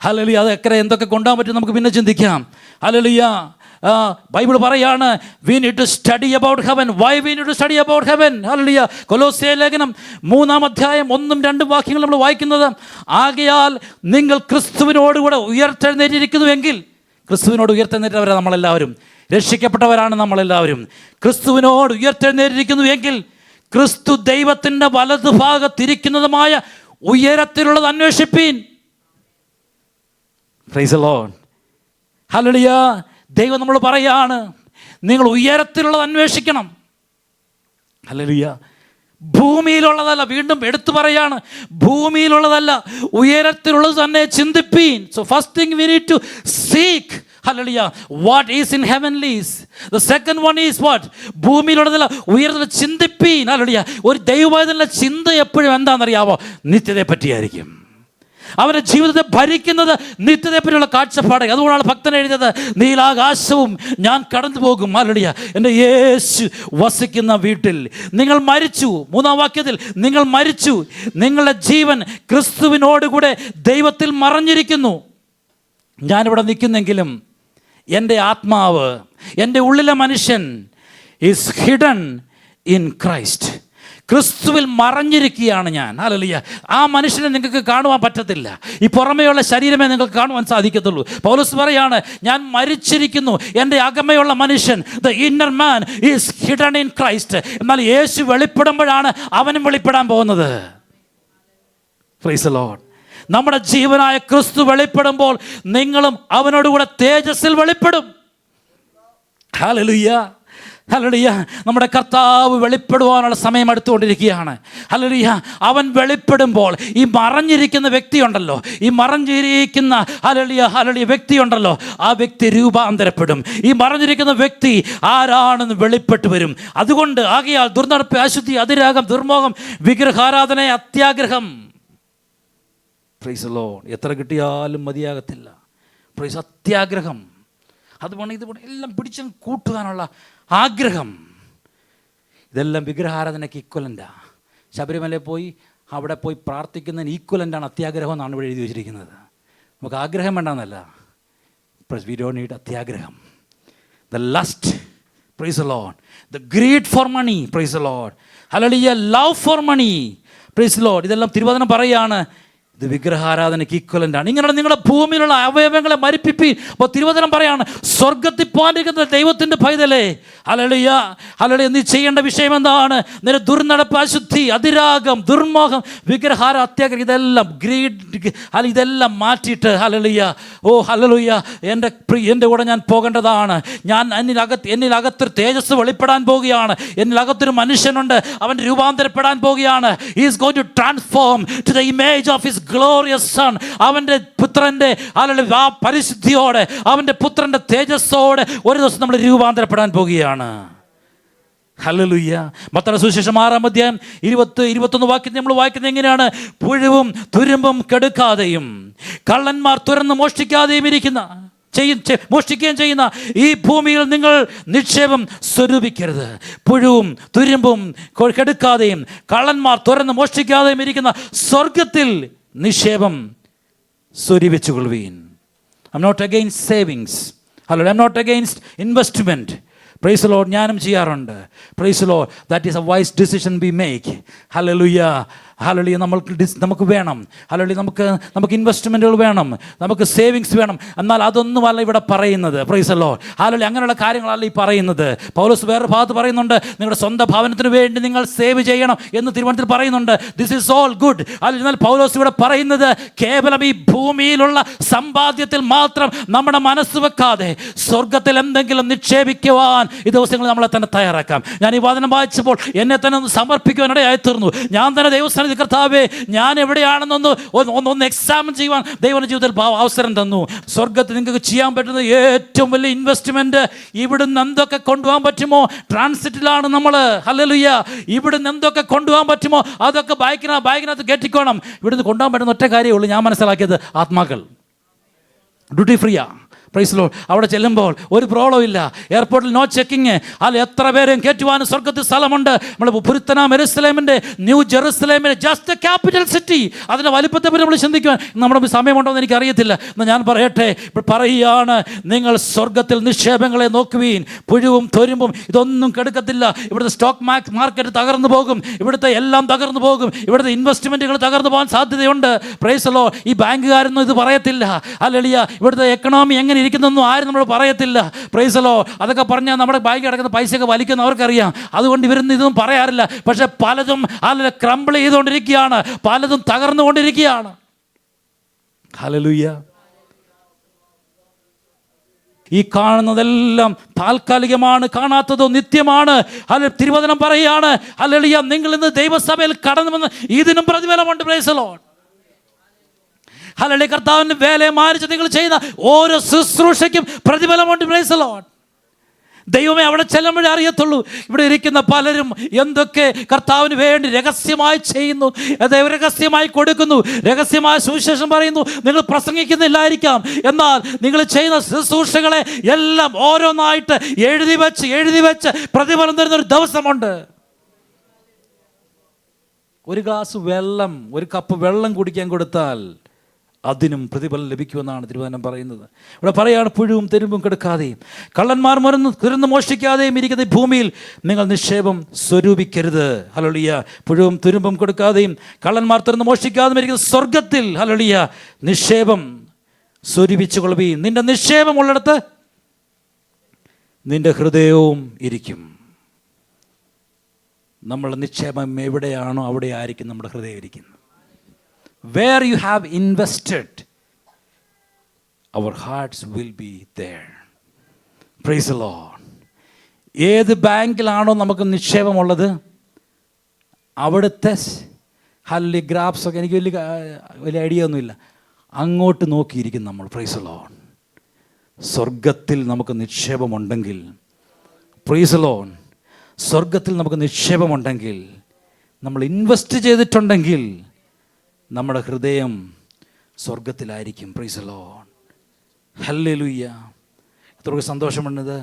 ഹല്ലേലൂയ. അത് അക്കരെ എന്തൊക്കെ കൊണ്ടുപോകാൻ പറ്റും നമുക്ക് പിന്നെ ചിന്തിക്കാം. ഹല്ലേലൂയ. ബൈബിൾ പറയാണ് we need to study about heaven. Why we need to study about heaven? Hallelujah. കൊലോസ്യ ലേഖനം 3-ാം അധ്യായം 1-2 വാക്യങ്ങൾ നമ്മൾ വായിക്കുന്നത്, ആകയാൽ നിങ്ങൾ ക്രിസ്തുവിനോടുകൂടെ ഉയർത്തെഴുന്നേറ്റിരിക്കുന്നുവെങ്കിൽ, ക്രിസ്തുവിനോട് ഉയർത്തെഴുന്നേറ്റവരാണ് നമ്മളെല്ലാവരും, രക്ഷിക്കപ്പെട്ടവരാണ് നമ്മളെല്ലാവരും. ക്രിസ്തുവിനോട് ഉയർത്തെഴുന്നേറ്റിരിക്കുന്നുവെങ്കിൽ ക്രിസ്തു ദൈവത്തിൻ്റെ വലതുഭാഗത്തിരിക്കുന്നതുമായ ഉയരത്തിലുള്ളത് അന്വേഷിപ്പീൻ. Praise the Lord. ഹല്ലേലൂയ. ദൈവം നമ്മൾ പറയാണ് നിങ്ങൾ ഉയരത്തിലുള്ളത് അന്വേഷിക്കണം. ഹല്ലേലൂയ. ഭൂമിയിലുള്ളതല്ല, വീണ്ടും എടുത്തു പറയാണ്, ഭൂമിയിലുള്ളതല്ല ഉയരത്തിലുള്ളത് തന്നെ ചിന്തിപ്പീൻ. So first thing we need to seek hallelujah what is in heavenlies. The second one is what? ഭൂമിയിലുള്ളതല്ല ഉയർന്ന ചിന്തിപ്പീൻ. hallelujah. ഒരു ദൈവവൈതലിന്റെ ചിന്ത എപ്പോഴും എന്താണെന്നറിയാമോ? നിത്യതയെ പറ്റിയായിരിക്കും. അവരുടെ ജീവിതത്തെ ഭരിക്കുന്നത് നിത്യതയെ പറ്റിയുള്ള കാഴ്ചപ്പാട്. അതുകൊണ്ടാണ് ഭക്തൻ എഴുതിയത്, നീലാകാശവും ഞാൻ കടന്നു പോകും, ഹല്ലേലൂയ, എൻ്റെ യേശു വസിക്കുന്ന വീട്ടിൽ. നിങ്ങൾ മരിച്ചു. 3-ാം വാക്യത്തിൽ നിങ്ങൾ മരിച്ചു, നിങ്ങളുടെ ജീവൻ ക്രിസ്തുവിനോടുകൂടെ ദൈവത്തിൽ മറഞ്ഞിരിക്കുന്നു. ഞാനിവിടെ നിൽക്കുന്നെങ്കിലും എൻ്റെ ആത്മാവ്, എൻ്റെ ഉള്ളിലെ മനുഷ്യൻ ഈസ് ഹിഡൻ ഇൻ ക്രൈസ്റ്റ്. ക്രിസ്തുവിൽ മറഞ്ഞിരിക്കുകയാണ് ഞാൻ. ഹല്ലേലൂയ. ആ മനുഷ്യനെ നിങ്ങൾക്ക് കാണുവാൻ പറ്റത്തില്ല. ഈ പുറമേയുള്ള ശരീരമേ നിങ്ങൾക്ക് കാണുവാൻ സാധിക്കത്തുള്ളൂ. പൗലോസ് പറയാണ്, ഞാൻ മരിച്ചിരിക്കുന്നു, എൻ്റെ അകമയുള്ള മനുഷ്യൻ, the inner man is hidden in Christ. എന്നാൽ യേശു വെളിപ്പെടുമ്പോഴാണ് അവനും വെളിപ്പെടാൻ പോകുന്നത്. Price the Lord. നമ്മുടെ ജീവനായ ക്രിസ്തു വെളിപ്പെടുമ്പോൾ നിങ്ങളും അവനോടുകൂടെ തേജസ്സിൽ വെളിപ്പെടും. ഹല്ലേലൂയ. ഹല്ലേലൂയ. നമ്മുടെ കർത്താവ് വെളിപ്പെടുവാനുള്ള സമയം അടുത്തുകൊണ്ടിരിക്കുകയാണ്. ഹല്ലേലൂയ. അവൻ വെളിപ്പെടുമ്പോൾ ഈ മറഞ്ഞിരിക്കുന്ന വ്യക്തിയുണ്ടല്ലോ, ഈ മറഞ്ഞിരിക്കുന്ന ഹല്ലേലൂയ വ്യക്തിയുണ്ടല്ലോ, ആ വ്യക്തി രൂപാന്തരപ്പെടും. ഈ മറഞ്ഞിരിക്കുന്ന വ്യക്തി ആരാണെന്ന് വെളിപ്പെട്ട് വരും. അതുകൊണ്ട് ആകയാൽ ദുർനടപ്പ്, അശുദ്ധി, അതിരാഗം, ദുർമോഹം, വിഗ്രഹാരാധന, അത്യാഗ്രഹം, പ്രൈസ് ദി ലോർഡ്, എത്ര കിട്ടിയാലും മതിയാകത്തില്ല. പ്രൈസ്, അത്യാഗ്രഹം, അതുപോലെ ഇതുപോലെ എല്ലാം പിടിച്ചും കൂട്ടുവാനുള്ള ആഗ്രഹം, ഇതെല്ലാം വിഗ്രഹാരാധനയ്ക്ക് ഈക്വലൻ്റാണ്. ശബരിമലയിൽ പോയി അവിടെ പോയി പ്രാർത്ഥിക്കുന്നതിന് ഈക്വലൻ്റാണ് അത്യാഗ്രഹം എന്നാണ് ഇവിടെ എഴുതി വെച്ചിരിക്കുന്നത്. നമുക്ക് ആഗ്രഹം വേണ്ടെന്നല്ല, വി ഡോണ്ട് നീഡ് അത്യാഗ്രഹം. The lust, praise the Lord, the greed for money, praise the Lord, hallelujah, love for money, praise the Lord, ഇതെല്ലാം തിരുവചനം പറയുകയാണ് ഇത് വിഗ്രഹാരാധനയ്ക്ക് ഈക്വലൻ്റാണ്. ഇങ്ങനെ നിങ്ങളുടെ ഭൂമിയിലുള്ള അവയവങ്ങളെ മരിപ്പിപ്പീൻ. അപ്പോൾ തിരുവചനം പറയാണ്, സ്വർഗത്തിൽ പോകാനിരിക്കുന്ന ദൈവത്തിൻ്റെ പൈതലേ, ഹല്ലേലൂയ, ഹല്ലേലൂയ, നീ ചെയ്യേണ്ട വിഷയം എന്താണ്? നിന്റെ ദുർനടപ്പ്, അശുദ്ധി, അതിരാഗം, ദുർമോഹം, വിഗ്രഹാര, അത്യാഗ്രഹം, ഇതെല്ലാം ഗ്രീഡ്, ഇതെല്ലാം മാറ്റിയിട്ട് ഹല്ലേലൂയ, ഓ ഹല്ലേലൂയ, എൻ്റെ കൂടെ ഞാൻ പോകേണ്ടതാണ്. ഞാൻ എന്നിലകത്തൊരു തേജസ് വെളിപ്പെടാൻ പോവുകയാണ്. എന്നിലകത്തൊരു മനുഷ്യനുണ്ട്, അവൻ രൂപാന്തരപ്പെടാൻ പോവുകയാണ്. He is going to transform to the image of his glorious son. അവൻ്റെ പുത്രൻ്റെ ആ പരിശുദ്ധിയോടെ, അവൻ്റെ പുത്രൻ്റെ തേജസ്സോടെ ഒരു ദിവസം നമ്മൾ രൂപാന്തരപ്പെടാൻ പോകുകയാണ്. ഹല്ലേലൂയ. മത്തായിയുടെ സുവിശേഷം 6-ാം അധ്യായം 20-21 വാക്യത്തിൽ നമ്മൾ വായിക്കുന്നത് എങ്ങനെയാണ്? പുഴുവും തുരുമ്പും കെടുക്കാതെയും കള്ളന്മാർ തുറന്ന് മോഷ്ടിക്കാതെയും മോഷ്ടിക്കുകയും ചെയ്യുന്ന ഈ ഭൂമിയിൽ നിങ്ങൾ നിക്ഷേപം സ്വരൂപിക്കരുത്. പുഴുവും തുരുമ്പും കെടുക്കാതെയും കള്ളന്മാർ തുറന്ന് മോഷ്ടിക്കാതെയും ഇരിക്കുന്ന സ്വർഗത്തിൽ നിക്ഷേപം സ്വരൂപിച്ചുകൊള്ളുവീൻ. I am not against savings. Hello, I am not against investment. Praise the Lord. ഞാനും ചെയ്യാറുണ്ട്. Praise the Lord. That is a wise decision we make. Hallelujah. Hallelujah നമുക്ക് വേണം. ഹല്ലേലൂയ നമുക്ക് ഇൻവെസ്റ്റ്മെൻറ്റുകൾ വേണം, നമുക്ക് സേവിങ്സ് വേണം. എന്നാൽ അതൊന്നുമല്ല ഇവിടെ പറയുന്നത്. Price the Lord. ഹല്ലേലൂയ. അങ്ങനെയുള്ള കാര്യങ്ങളല്ല ഈ പറയുന്നത്. പൗലോസ് വേറൊരു ഭാഗത്ത് പറയുന്നുണ്ട്, നിങ്ങളുടെ സ്വന്തം ഭവനത്തിന് വേണ്ടി നിങ്ങൾ സേവ് ചെയ്യണം എന്ന് തിരുവനന്തപുരത്തിൽ പറയുന്നുണ്ട്. This is all good. എന്നാൽ പൗലോസ് ഇവിടെ പറയുന്നത് കേവലം ഈ ഭൂമിയിലുള്ള സമ്പാദ്യത്തിൽ മാത്രം നമ്മുടെ മനസ്സ് വെക്കാതെ സ്വർഗത്തിൽ എന്തെങ്കിലും നിക്ഷേപിക്കുവാൻ ഈ ദിവസങ്ങളിൽ നമ്മളെ തന്നെ തയ്യാറാക്കാം. ഞാൻ ഈ വചനം വായിച്ചപ്പോൾ എന്നെ തന്നെ ഒന്ന് സമർപ്പിക്കുവാൻ ഇടയായി തീർന്നു. ഞാൻ തന്നെ ദൈവസ്ഥാനത്ത്, കർത്താവേ ഞാൻ എവിടെയാണെന്നൊന്ന് ഒന്ന് എക്സാമിൻ ചെയ്യുവാൻ ദൈവന്റെ ജീവിതത്തിൽ അവസരം തന്നു. സ്വർഗത്തിൽ നിങ്ങൾക്ക് ചെയ്യാൻ പറ്റുന്ന ഏറ്റവും വലിയ ഇൻവെസ്റ്റ്മെൻറ്റ്, ഇവിടുന്ന് എന്തൊക്കെ കൊണ്ടുപോകാൻ പറ്റുമോ, ട്രാൻസിറ്റിലാണ് നമ്മൾ. ഹല്ലേലൂയ. ഇവിടുന്ന് എന്തൊക്കെ കൊണ്ടുപോകാൻ പറ്റുമോ അതൊക്കെ ബാഗിനകത്ത് കയറ്റിക്കോണം. ഇവിടുന്ന് കൊണ്ടുപോകാൻ പറ്റുന്ന ഒറ്റ കാര്യമേ ഉള്ളൂ. ഞാൻ മനസ്സിലാക്കിയത് ആത്മാക്കൾ ഡ്യൂട്ടി ഫ്രീയാ. Praise the Lord. അവിടെ ചെല്ലുമ്പോൾ ഒരു പ്രോബ്ലം ഇല്ല. എയർപോർട്ടിൽ നോ ചെക്കിങ്. അതിൽ എത്ര പേരെയും കയറ്റുവാനും സ്വർഗത്തിൽ സ്ഥലമുണ്ട്. നമ്മൾ പുരുത്തനാം ജെറുസലേമിൻ്റെ, ന്യൂ ജെറുസലേമിൻ്റെ ജസ്റ്റ് ക്യാപിറ്റൽ സിറ്റി, അതിൻ്റെ വലിപ്പത്തെ പറ്റി നമ്മൾ ചിന്തിക്കുവാൻ നമ്മുടെ സമയമുണ്ടോ എന്ന് എനിക്കറിയത്തില്ല. എന്നാൽ ഞാൻ പറയട്ടെ, പറയുകയാണ്, നിങ്ങൾ സ്വർഗത്തിൽ നിക്ഷേപങ്ങളെ നോക്കുവീൻ. പുഴുവും തൊരുമ്പും ഇതൊന്നും കെടുക്കത്തില്ല. ഇവിടുത്തെ സ്റ്റോക്ക് മാർക്കറ്റ് തകർന്നു പോകും, ഇവിടുത്തെ എല്ലാം തകർന്നു പോകും, ഇവിടുത്തെ ഇൻവെസ്റ്റ്മെൻറ്റുകൾ തകർന്നു പോകാൻ സാധ്യതയുണ്ട്. Price the Lord. ഈ ബാങ്കുകാരൊന്നും ഇത് പറയത്തില്ല. ഹല്ലേലൂയ. ഇവിടുത്തെ എക്കണോമി എങ്ങനെ ഇരിക്കുന്നൊന്നും ആരും നമ്മൾ പറയത്തില്ല. Price the Lord. അതൊക്കെ പറഞ്ഞാൽ നമ്മുടെ ബാങ്കിൽ കിടക്കുന്ന പൈസയൊക്കെ വലിക്കുന്നവർക്കറിയാം. അതുകൊണ്ട് ഇവരൊന്നും ഇതൊന്നും പറയാറില്ല. പക്ഷെ പലതും അതിൽ ക്രംബിൾ ചെയ്തുകൊണ്ടിരിക്കുകയാണ്, പലതും തകർന്നുകൊണ്ടിരിക്കുകയാണ്. ഹല്ലേലൂയ. ഈ കാണുന്നതെല്ലാം താൽക്കാലികമാണ്, കാണാത്തതോ നിത്യമാണ്. തിരുവചനം പറയുകയാണ്, ഹല്ലേലൂയ, നിങ്ങൾ ഇന്ന് ദൈവസഭയിൽ കടന്നു വന്ന് ഇതിനും പ്രതിഫലമുണ്ട്. Praise the Lord. ഹല്ലേലൂയ. കർത്താവിൻ്റെ വേലയെ മാനിച്ച് നിങ്ങൾ ചെയ്യുന്ന ഓരോ ശുശ്രൂഷയ്ക്കും പ്രതിഫലമുണ്ട്. Praise the Lord. ദൈവമേ, അവിടെ ചെല്ലുമ്പോഴേ അറിയത്തുള്ളൂ ഇവിടെ ഇരിക്കുന്ന പലരും എന്തൊക്കെ കർത്താവിന് വേണ്ടി രഹസ്യമായി ചെയ്യുന്നു, രഹസ്യമായി കൊടുക്കുന്നു, രഹസ്യമായ സുവിശേഷം പറയുന്നു. നിങ്ങൾ പ്രസംഗിക്കുന്നില്ലായിരിക്കാം, എന്നാൽ നിങ്ങൾ ചെയ്യുന്ന ശുശ്രൂഷകളെ എല്ലാം ഓരോന്നായിട്ട് എഴുതി വെച്ച് പ്രതിഫലം തരുന്ന ഒരു ദിവസമുണ്ട്. ഒരു ഗ്ലാസ് വെള്ളം, ഒരു കപ്പ് വെള്ളം കുടിക്കാൻ കൊടുത്താൽ അതിനും പ്രതിഫലം ലഭിക്കുമെന്നാണ് തിരുവചനം പറയുന്നത്. ഇവിടെ പറയുകയാണ്, പുഴുവും തെരുമ്പും കെടുക്കാതെയും കള്ളന്മാർ തുരന്ന് മോഷ്ടിക്കാതെയും ഇരിക്കുന്ന ഈ ഭൂമിയിൽ നിങ്ങൾ നിക്ഷേപം സ്വരൂപിക്കരുത്. ഹല്ലേലൂയ. പുഴുവും തുരുമ്പും കൊടുക്കാതെയും കള്ളന്മാർ തുരന്ന് മോഷ്ടിക്കാതെയും ഇരിക്കുന്ന സ്വർഗത്തിൽ, ഹല്ലേലൂയ, നിക്ഷേപം സ്വരൂപിച്ചു കൊള്ളുവീൻ. നിന്റെ നിക്ഷേപമുള്ളിടത്ത് നിന്റെ ഹൃദയവും ഇരിക്കും. നമ്മളുടെ നിക്ഷേപം എവിടെയാണോ അവിടെ ആയിരിക്കും നമ്മുടെ ഹൃദയം ഇരിക്കുന്നത്. Where you have invested, our hearts will be there. Praise the Lord. ഏത് ബാങ്കിലാണോ നമുക്ക് നിക്ഷേപമുള്ളത് അവിടുത്തെ ഹല്ലി ഗ്രാഫ്സൊക്കെ എനിക്ക് വലിയ ഐഡിയ ഒന്നുമില്ല, അങ്ങോട്ട് നോക്കിയിരിക്കും നമ്മൾ. Price the Lord. സ്വർഗത്തിൽ നമുക്ക് നിക്ഷേപമുണ്ടെങ്കിൽ, പ്രൈസ് ദി ലോർഡ്, സ്വർഗത്തിൽ നമുക്ക് നിക്ഷേപമുണ്ടെങ്കിൽ, നമ്മൾ ഇൻവെസ്റ്റ് ചെയ്തിട്ടുണ്ടെങ്കിൽ നമ്മുടെ ഹൃദയം സ്വർഗത്തിലായിരിക്കും. Praise the Lord. ഹല്ലേലൂയ. എത്ര സന്തോഷമുള്ളത്.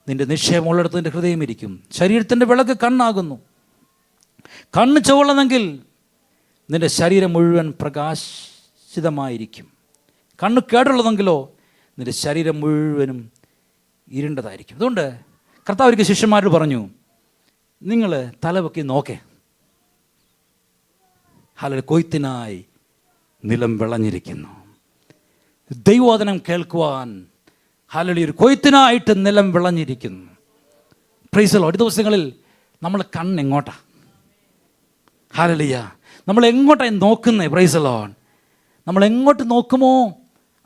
നിൻ്റെ നിക്ഷേപമുള്ളിടത്ത് നിൻ്റെ ഹൃദയം ഇരിക്കും. ശരീരത്തിൻ്റെ വിളക്ക് കണ്ണാകുന്നു. കണ്ണ് ചുവള്ളതെങ്കിൽ നിൻ്റെ ശരീരം മുഴുവൻ പ്രകാശിതമായിരിക്കും. കണ്ണ് കേടുള്ളതെങ്കിലോ നിൻ്റെ ശരീരം മുഴുവനും ഇരുണ്ടതായിരിക്കും. അതുകൊണ്ട് കർത്താവ് ഒരിക്കൽ ശിഷ്യന്മാരോട് പറഞ്ഞു, നിങ്ങൾ തലപൊക്കി നോക്കേ, ഹല്ലേലൂയ, കൊയ്ത്തിനായി നിലം വിളഞ്ഞിരിക്കുന്നു. ദൈവവചനം കേൾക്കുവാൻ, ഹല്ലേലൂയ, ഒരു കൊയ്ത്തിനായിട്ട് നിലം വിളഞ്ഞിരിക്കുന്നു. Price the Lord. ഈ ദിവസങ്ങളിൽ നമ്മൾ കണ്ണെങ്ങോട്ടാ? ഹല്ലേലൂയ. നമ്മൾ എങ്ങോട്ടായി നോക്കുന്നത്? Price the Lord. നമ്മൾ എങ്ങോട്ട് നോക്കുമോ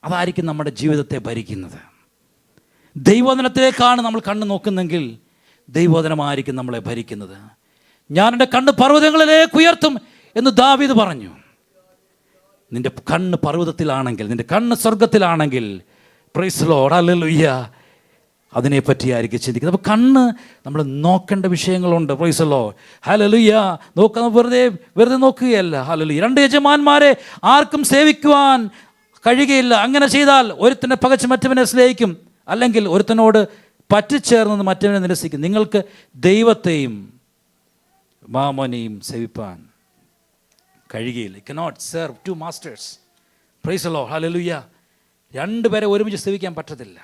അതായിരിക്കും നമ്മുടെ ജീവിതത്തെ ഭരിക്കുന്നത്. ദൈവവചനത്തിലേക്കാണ് നമ്മൾ കണ്ണ് നോക്കുന്നെങ്കിൽ ദൈവവചനമായിരിക്കും നമ്മളെ ഭരിക്കുന്നത്. ഞാൻ എൻ്റെ കണ്ണ് പർവ്വതങ്ങളിലേക്ക് ഉയർത്തും എന്ന് ദാവീദ് പറഞ്ഞു. നിൻ്റെ കണ്ണ് പർവ്വതത്തിലാണെങ്കിൽ, നിൻ്റെ കണ്ണ് സ്വർഗത്തിലാണെങ്കിൽ, പ്രൈസ് ദി ലോർഡ്, ഹല്ലേലൂയ, അതിനെപ്പറ്റിയായിരിക്കും ചിന്തിക്കുന്നത്. അപ്പോൾ കണ്ണ് നമ്മൾ നോക്കേണ്ട വിഷയങ്ങളുണ്ട്. Praise the Lord, hallelujah. വെറുതെ നോക്കുകയല്ല. ഹല്ലേലൂയ. രണ്ട് യജമാന്മാരെ ആർക്കും സേവിക്കുവാൻ കഴിയുകയില്ല. അങ്ങനെ ചെയ്താൽ ഒരുത്തനെ പകച്ച് മറ്റവനെ സ്നേഹിക്കും, അല്ലെങ്കിൽ ഒരുത്തനോട് പറ്റിച്ചേർന്ന് മറ്റവനെ നിരസിക്കും. നിങ്ങൾക്ക് ദൈവത്തെയും മാമോനെയും സേവിപ്പാൻ കഴിയുകയില്ല. You cannot serve two masters. Praise the Lord. Hallelujah. രണ്ടുപേരെ ഒരുമിച്ച് സേവിക്കാൻ പറ്റത്തില്ല.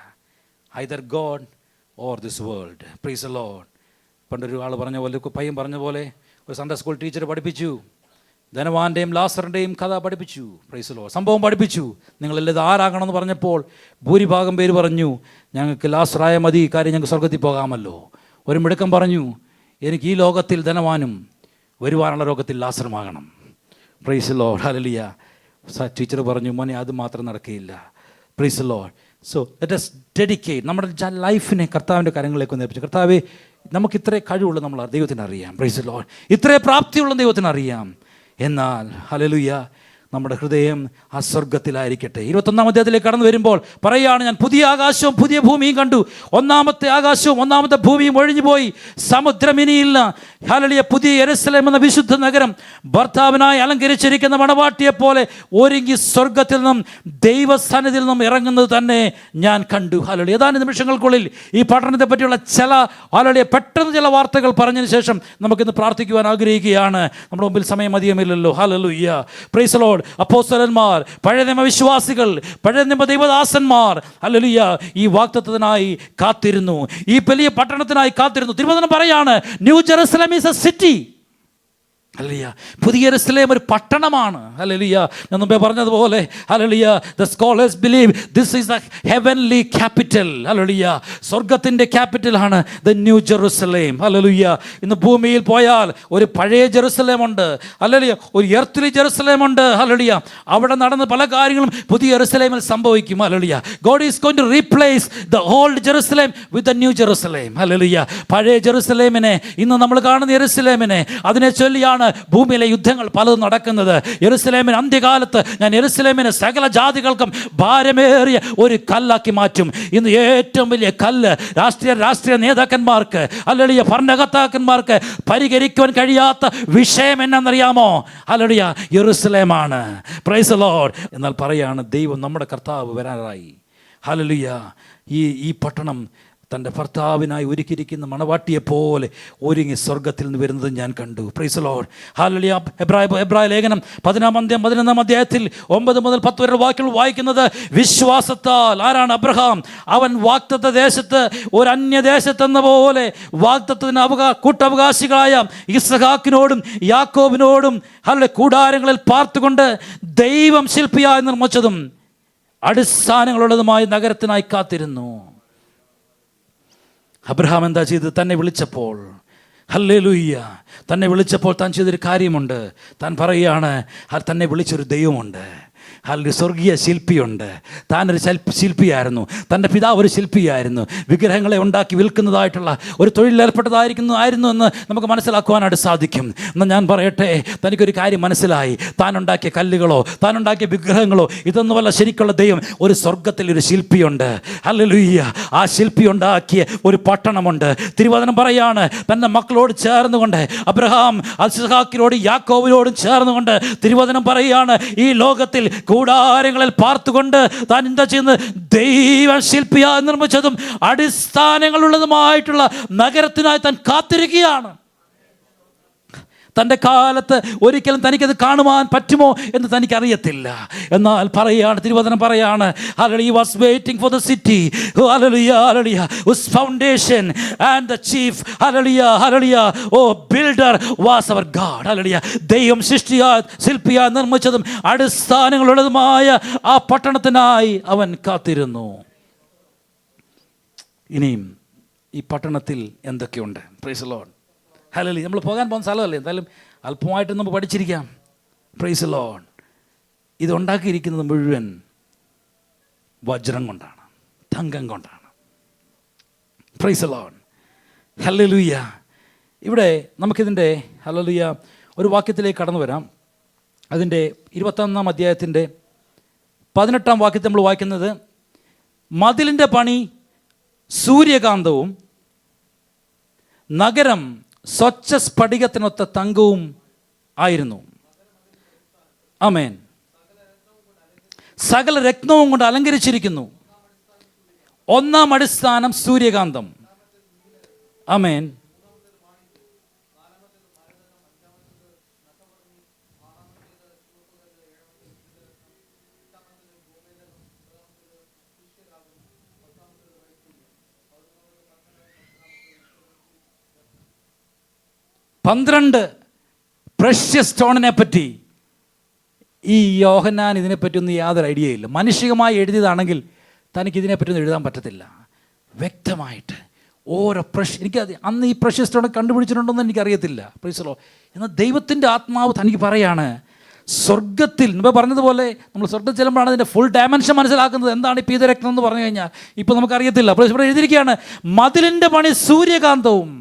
Either God or this world. Praise the Lord. പണ്ടൊരു ആൾ പറഞ്ഞ പോലെ, പയ്യൻ പറഞ്ഞ പോലെ, ഒരു സൺഡേ സ്കൂൾ ടീച്ചർ പഠിപ്പിച്ചു, ധനവാന്റെയും ലാസറിൻ്റെയും കഥ പഠിപ്പിച്ചു. Price the Lord. സംഭവം പഠിപ്പിച്ചു. നിങ്ങളെല്ലാം ഇത് ആരാകണമെന്ന് പറഞ്ഞപ്പോൾ ഭൂരിഭാഗം പേര് പറഞ്ഞു, ഞങ്ങൾക്ക് ലാസറായ മതി, കാര്യം ഞങ്ങൾക്ക് സ്വർഗത്തിൽ പോകാമല്ലോ. ഒരു മിടുക്കം പറഞ്ഞു, എനിക്ക് ഈ ലോകത്തിൽ ധനവാനും വരുവാനുള്ള ലോകത്തിൽ ലാസറുമാകണം. Praise the Lord. Hallelujah. Teacher പറഞ്ഞു, മോനെ അത് മാത്രം നടക്കുകയില്ല. Praise the Lord. So let us dedicate നമ്മുടെ ലൈഫിനെ കർത്താവിൻ്റെ കരങ്ങളിലേക്ക് ഒന്ന് ഏൽപ്പിച്ചു. കർത്താവേ, നമുക്ക് ഇത്രേ കഴിവുള്ള നമ്മൾ ദൈവത്തിന് അറിയാം. Price the Lord. ഇത്രേ പ്രാപ്തിയുള്ള ദൈവത്തിന് അറിയാം. എന്നാൽ ഹല്ലേലൂയ, നമ്മുടെ ഹൃദയം ആ സ്വർഗത്തിലായിരിക്കട്ടെ. 21-ാം അധ്യായത്തിലേക്ക് കടന്നു വരുമ്പോൾ പറയുകയാണ്, ഞാൻ പുതിയ ആകാശവും പുതിയ ഭൂമിയും കണ്ടു. ഒന്നാമത്തെ ആകാശവും ഒന്നാമത്തെ ഭൂമിയും ഒഴിഞ്ഞു പോയി, സമുദ്രം ഇനിയില്ല. ഹല്ലേലൂയ. പുതിയ യെരൂശലേം എന്ന വിശുദ്ധ നഗരം ഭർത്താവിനായി അലങ്കരിച്ചിരിക്കുന്ന മണവാട്ടിയെ പോലെ ഒരുങ്ങി സ്വർഗത്തിൽ നിന്നും ദൈവസന്നിധിയിൽ നിന്നും ഇറങ്ങുന്നത് തന്നെ ഞാൻ കണ്ടു. ഹല്ലേലൂയ. ഏതാനും നിമിഷങ്ങൾക്കുള്ളിൽ ഈ പഠനത്തെ പറ്റിയുള്ള ചില ഹല്ലേലൂയ പെട്ടെന്ന് ചില വാർത്തകൾ പറഞ്ഞതിന് ശേഷം നമുക്കിന്ന് പ്രാർത്ഥിക്കുവാൻ ആഗ്രഹിക്കുകയാണ്. നമ്മുടെ മുമ്പിൽ സമയം അധികമില്ലല്ലോ. ഹല്ലേലൂയ. Praise the Lord. അപ്പോസ്തലന്മാർ, പഴയ നിയമ വിശ്വാസികൾ, പഴയ നിയമ ദൈവദാസന്മാർ ഹല്ലേലൂയ ഈ വാഗ്ദത്തത്തിനായി കാത്തിരുന്നു, ഈ വലിയ പട്ടണത്തിനായി കാത്തിരുന്നു. തിരുവചനം പറയാണ്, new Jerusalem is A city. Hallelujah. പുതിയ യെരൂശലേം ഒരു പട്ടണമാണ്. ഹല്ലേലൂയ. ഞാൻ മുമ്പേ പറഞ്ഞതുപോലെ hallelujah, the scholars believe this is the heavenly capital. Hallelujah. സ്വർഗത്തിൻ്റെ ക്യാപിറ്റലാണ് ദ ന്യൂ ജെറുസലേം. ഹല്ലേലൂയ. ഇന്ന് ഭൂമിയിൽ പോയാൽ ഒരു പഴയ ജെറുസലേം ഉണ്ട്. ഹല്ലേലൂയ. ഒരു എർത്തിലി ജെറുസലേം ഉണ്ട്. ഹല്ലേലൂയ. അവിടെ നടന്ന പല കാര്യങ്ങളും പുതിയ യെരൂശലേമിൽ സംഭവിക്കും. Hallelujah. God is going to replace the old Jerusalem with the new Jerusalem. Hallelujah. പഴയ ജെറുസലേമിനെ, ഇന്ന് നമ്മൾ കാണുന്ന യെരൂശലേമിനെ, അതിനെ ചൊല്ലിയാണ് ഭൂമിയിലെ യുദ്ധങ്ങൾ പലതും നടക്കുന്നത്. യെരൂശലേമിന് അന്ത്യകാലത്ത് ഞാൻ യെരൂശലേമിനെ സകല ജാതികൾക്കും ഭാരമേറിയ ഒരു കല്ലാക്കി മാറ്റും. ഇന്ന് ഏറ്റവും വലിയ കല്ല് രാഷ്ട്രീയ നേതാക്കന്മാർക്ക്, ഹല്ലേലൂയ, ഭരണകർത്താക്കന്മാർക്ക് പരിഹരിക്കുവാൻ കഴിയാത്ത വിഷയം എന്നറിയാമോ? ഹല്ലേലൂയ, യെരൂശലേമാണ്. Praise the Lord. എന്നാൽ പറയാണ്, ദൈവം നമ്മുടെ കർത്താവ് വരാറായി. ഹല്ലേലൂയ. ഈ പട്ടണം തൻ്റെ ഭർത്താവിനായി ഒരുക്കിയിരിക്കുന്ന മണവാട്ടിയെപ്പോലെ ഒരുങ്ങി സ്വർഗത്തിൽ നിന്ന് വരുന്നത് ഞാൻ കണ്ടു. Price the Lord. ഹല്ലേലൂയ. എബ്രായ ലേഖനം 11-ാം അധ്യായത്തിൽ 9 മുതൽ 10 വരെ വാക്യങ്ങൾ വായിക്കുന്നത്, വിശ്വാസത്താൽ ആരാണ്? അബ്രഹാം. അവൻ വാഗ്ദത്ത ദേശത്ത് ഒരു അന്യദേശത്തെന്ന പോലെ വാഗ്ദത്തത്തിന് കൂട്ടവകാശികളായ ഇസ്ഹാക്കിനോടും യാക്കോബിനോടും കൂടാരങ്ങളിൽ പാർത്തുകൊണ്ട് ദൈവം ശില്പിയായി നിർമ്മിച്ചതും അടിസ്ഥാനങ്ങളുള്ളതുമായ നഗരത്തിനായി കാത്തിരുന്നു. അബ്രഹാം എന്താ ചെയ്തത്? തന്നെ വിളിച്ചപ്പോൾ, ഹല്ലേലൂയ്യ, തന്നെ വിളിച്ചപ്പോൾ താൻ ചെയ്തൊരു കാര്യമുണ്ട്. താൻ പറയുകയാണ്, തന്നെ വിളിച്ചൊരു ദൈവമുണ്ട്. സ്വർഗീയ ശില്പിയുണ്ട്. താനൊരു ശില്പിയായിരുന്നു. തൻ്റെ പിതാവ് ഒരു ശില്പിയായിരുന്നു. വിഗ്രഹങ്ങളെ ഉണ്ടാക്കി വിൽക്കുന്നതായിട്ടുള്ള ഒരു തൊഴിലേർപ്പെട്ടതായിരുന്നു എന്ന് നമുക്ക് മനസ്സിലാക്കുവാനായിട്ട് സാധിക്കും. എന്നാൽ ഞാൻ പറയട്ടെ, തനിക്കൊരു കാര്യം മനസ്സിലായി. താനുണ്ടാക്കിയ കല്ലുകളോ താനുണ്ടാക്കിയ വിഗ്രഹങ്ങളോ ഇതൊന്നുമല്ല ശരിക്കുള്ള ദൈവം. ഒരു സ്വർഗത്തിൽ ഒരു ശില്പിയുണ്ട്. ഹല്ലേലൂയ്യ. ആ ശില്പി ഉണ്ടാക്കിയ ഒരു പട്ടണമുണ്ട്. തിരുവചനം പറയാണ്, തൻ്റെ മക്കളോട് ചേർന്നുകൊണ്ട്, അബ്രഹാം ഇസ്ഹാക്കിനോടും യാക്കോബിനോടും ചേർന്നുകൊണ്ട് തിരുവചനം പറയുകയാണ്, ഈ ലോകത്തിൽ കൂടാരങ്ങളിൽ പാർത്തുകൊണ്ട് താൻ എന്താ ചെയ്യുന്നത്? ദൈവ ശില്പിയായി നിർമ്മിച്ചതും അടിസ്ഥാനങ്ങളുള്ളതുമായിട്ടുള്ള നഗരത്തിനായി താൻ കാത്തിരിക്കുകയാണ്. തൻ്റെ കാലത്ത് ഒരിക്കലും തനിക്കത് കാണുവാൻ പറ്റുമോ എന്ന് തനിക്കറിയത്തില്ല. എന്നാൽ പറയുകയാണ്, തിരുവചനം പറയാണ്, hallelujah, was waiting for the city, hallelujah, hallelujah, whose foundation and the chief, hallelujah, hallelujah, oh builder was our God, hallelujah. ദൈവം ശില്പിയായി നിർമ്മിച്ചതും അടിസ്ഥാനങ്ങളുള്ളതുമായ ആ പട്ടണത്തിനായി അവൻ കാത്തിരുന്നു. ഇനിയും ഈ പട്ടണത്തിൽ എന്തൊക്കെയുണ്ട്? Price the Lord. ഹല്ലേലൂയ. നമ്മൾ പോകാൻ പോകുന്ന സ്ഥലമല്ലേ, എന്തായാലും അല്പമായിട്ട് നമുക്ക് പഠിച്ചിരിക്കാം. Price the Lord. ഇത് ഉണ്ടാക്കിയിരിക്കുന്നത് മുഴുവൻ വജ്രം കൊണ്ടാണ്, തങ്കം കൊണ്ടാണ്. Price the Lord. ഹല്ലേലൂയ. ഇവിടെ നമുക്കിതിൻ്റെ ഹല്ലേലൂയ ഒരു വാക്യത്തിലേക്ക് കടന്നു വരാം. അതിൻ്റെ 21-ാം അധ്യായത്തിൻ്റെ 18-ാം വാക്യത്തിൽ നമ്മൾ വായിക്കുന്നത്, മതിലിൻ്റെ പണി സൂര്യകാന്തവും നഗരം സ്വച്ഛ സ്ഫടികത്തിനൊത്ത തങ്കവും ആയിരുന്നു. ആമേൻ. സകല രത്നവും കൊണ്ട് അലങ്കരിച്ചിരിക്കുന്നു. ഒന്നാം അടിസ്ഥാനം സൂര്യകാന്തം. ആമേൻ. പ്രഷ്യസ് സ്റ്റോണിനെ പറ്റി ഈ യോഹന്നാൻ ഇതിനെപ്പറ്റിയൊന്നും യാതൊരു ഐഡിയ ഇല്ല. മാനുഷികമായി എഴുതിയതാണെങ്കിൽ തനിക്ക് ഇതിനെപ്പറ്റിയൊന്നും എഴുതാൻ പറ്റത്തില്ല. വ്യക്തമായിട്ട് ഓരോ എനിക്കത് അന്ന് ഈ പ്രഷ്യസ് സ്റ്റോൺ കണ്ടുപിടിച്ചിട്ടുണ്ടോയെന്ന് എനിക്കറിയത്തില്ല. പ്രൈസലോ. എന്നാൽ ദൈവത്തിൻ്റെ ആത്മാവ് തനിക്ക് പറയാണ്, സ്വർഗത്തിൽ ഇപ്പോൾ പറഞ്ഞതുപോലെ നമ്മൾ സ്വർഗത്തിൽ ചെല്ലുമ്പോഴാണ് അതിൻ്റെ ഫുൾ ഡയമെൻഷൻ മനസ്സിലാക്കുന്നത്. എന്താണ് ഈ പീതരക്തം എന്ന് പറഞ്ഞു കഴിഞ്ഞാൽ ഇപ്പോൾ നമുക്കറിയത്തില്ല. അപ്പോൾ ഇവിടെ എഴുതിയിരിക്കുകയാണ്, മതിലിൻ്റെ പണി സൂര്യകാന്തവും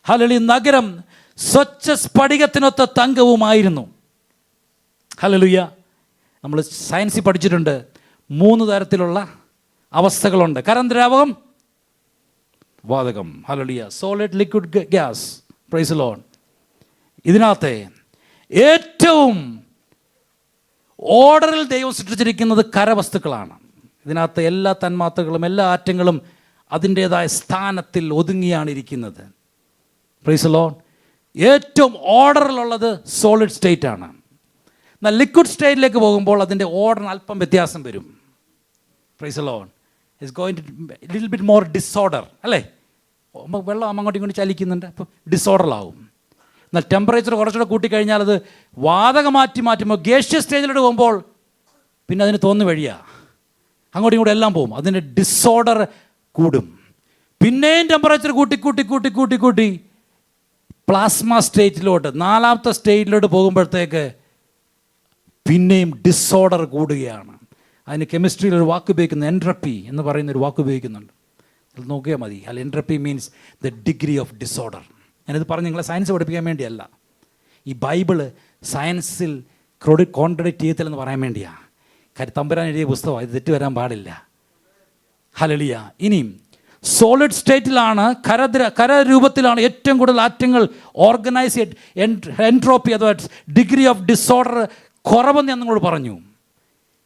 ഹല്ലേലൂയ നഗരം സ്വച്ഛ സ്ഫടികത്തിനൊത്ത തങ്കവുമായിരുന്നു. ഹല്ലേലൂയ. നമ്മൾ സയൻസിൽ പഠിച്ചിട്ടുണ്ട് 3 തരത്തിലുള്ള അവസ്ഥകളുണ്ട്. കരദ്രാവകം, വാതകം. Hallelujah. Solid, liquid, gas. Price the Lord. ഇതിനകത്തെ ഏറ്റവും ഓർഡറിൽ ദൈവം സൃഷ്ടിച്ചിരിക്കുന്നത് കരവസ്തുക്കളാണ്. ഇതിനകത്ത് എല്ലാ തന്മാത്രകളും എല്ലാ ആറ്റങ്ങളും അതിൻ്റേതായ സ്ഥാനത്തിൽ ഒതുങ്ങിയാണ് ഇരിക്കുന്നത്. Price the Lord. ഏറ്റവും ഓർഡറിലുള്ളത് സോളിഡ് സ്റ്റേറ്റ് ആണ്. എന്നാൽ ലിക്വിഡ് സ്റ്റേറ്റിലേക്ക് പോകുമ്പോൾ അതിൻ്റെ ഓർഡറിന് അല്പം വ്യത്യാസം വരും. Praise the Lord. It's going to little bit more disorder അല്ലേ. വെള്ളം അങ്ങോട്ടും ഇങ്ങോട്ടും ചലിക്കുന്നുണ്ട്, അപ്പോൾ ഡിസോർഡറിലാവും. എന്നാൽ ടെമ്പറേച്ചർ കുറച്ചുകൂടെ കൂട്ടിക്കഴിഞ്ഞാൽ അത് വാതകം മാറ്റുമ്പോൾ ഗ്യാഷ്യസ് സ്റ്റേജിലോട്ട് പോകുമ്പോൾ പിന്നെ അതിന് തോന്നുന്ന വഴിയാണ്, അങ്ങോട്ടും ഇങ്ങോട്ടും എല്ലാം പോകും. അതിൻ്റെ ഡിസോർഡർ കൂടും. പിന്നെയും ടെമ്പറേച്ചർ കൂട്ടി പ്ലാസ്മ സ്റ്റേറ്റിലോട്ട് 4ാമത്തെ സ്റ്റേറ്റിലോട്ട് പോകുമ്പോഴത്തേക്ക് പിന്നെയും ഡിസോർഡർ കൂടുകയാണ്. അതിന് കെമിസ്ട്രിയിൽ ഒരു വാക്ക് ഉപയോഗിക്കുന്നു, എൻട്രപ്പി എന്ന് പറയുന്നൊരു വാക്ക് ഉപയോഗിക്കുന്നുണ്ട്. അത് നോക്കിയാൽ മതി. അല്ല, entropy means the degree of disorder. ഞാനിത് പറഞ്ഞ് നിങ്ങളെ സയൻസ് പഠിപ്പിക്കാൻ വേണ്ടിയല്ല. ഈ ബൈബിള് സയൻസിൽ കോൺട്രഡിക്റ്റ് ചെയ്യത്തില്ലെന്ന് പറയാൻ വേണ്ടിയാണ്. കാര്യം തമ്പുരാൻ എഴുതിയ പുസ്തകമാണ്, ഇത് തെറ്റ് വരാൻ പാടില്ല. ഹല്ലേലൂയ. ഇനിയും സോളിഡ് സ്റ്റേറ്റിലാണ്, കരരൂപത്തിലാണ് ഏറ്റവും കൂടുതൽ ആറ്റങ്ങൾ ഓർഗനൈസ് എൻട്രോപ്പി അഥവാ ഡിഗ്രി ഓഫ് ഡിസോർഡർ കുറവെന്ന് ഞാൻ നിങ്ങളോട് പറഞ്ഞു.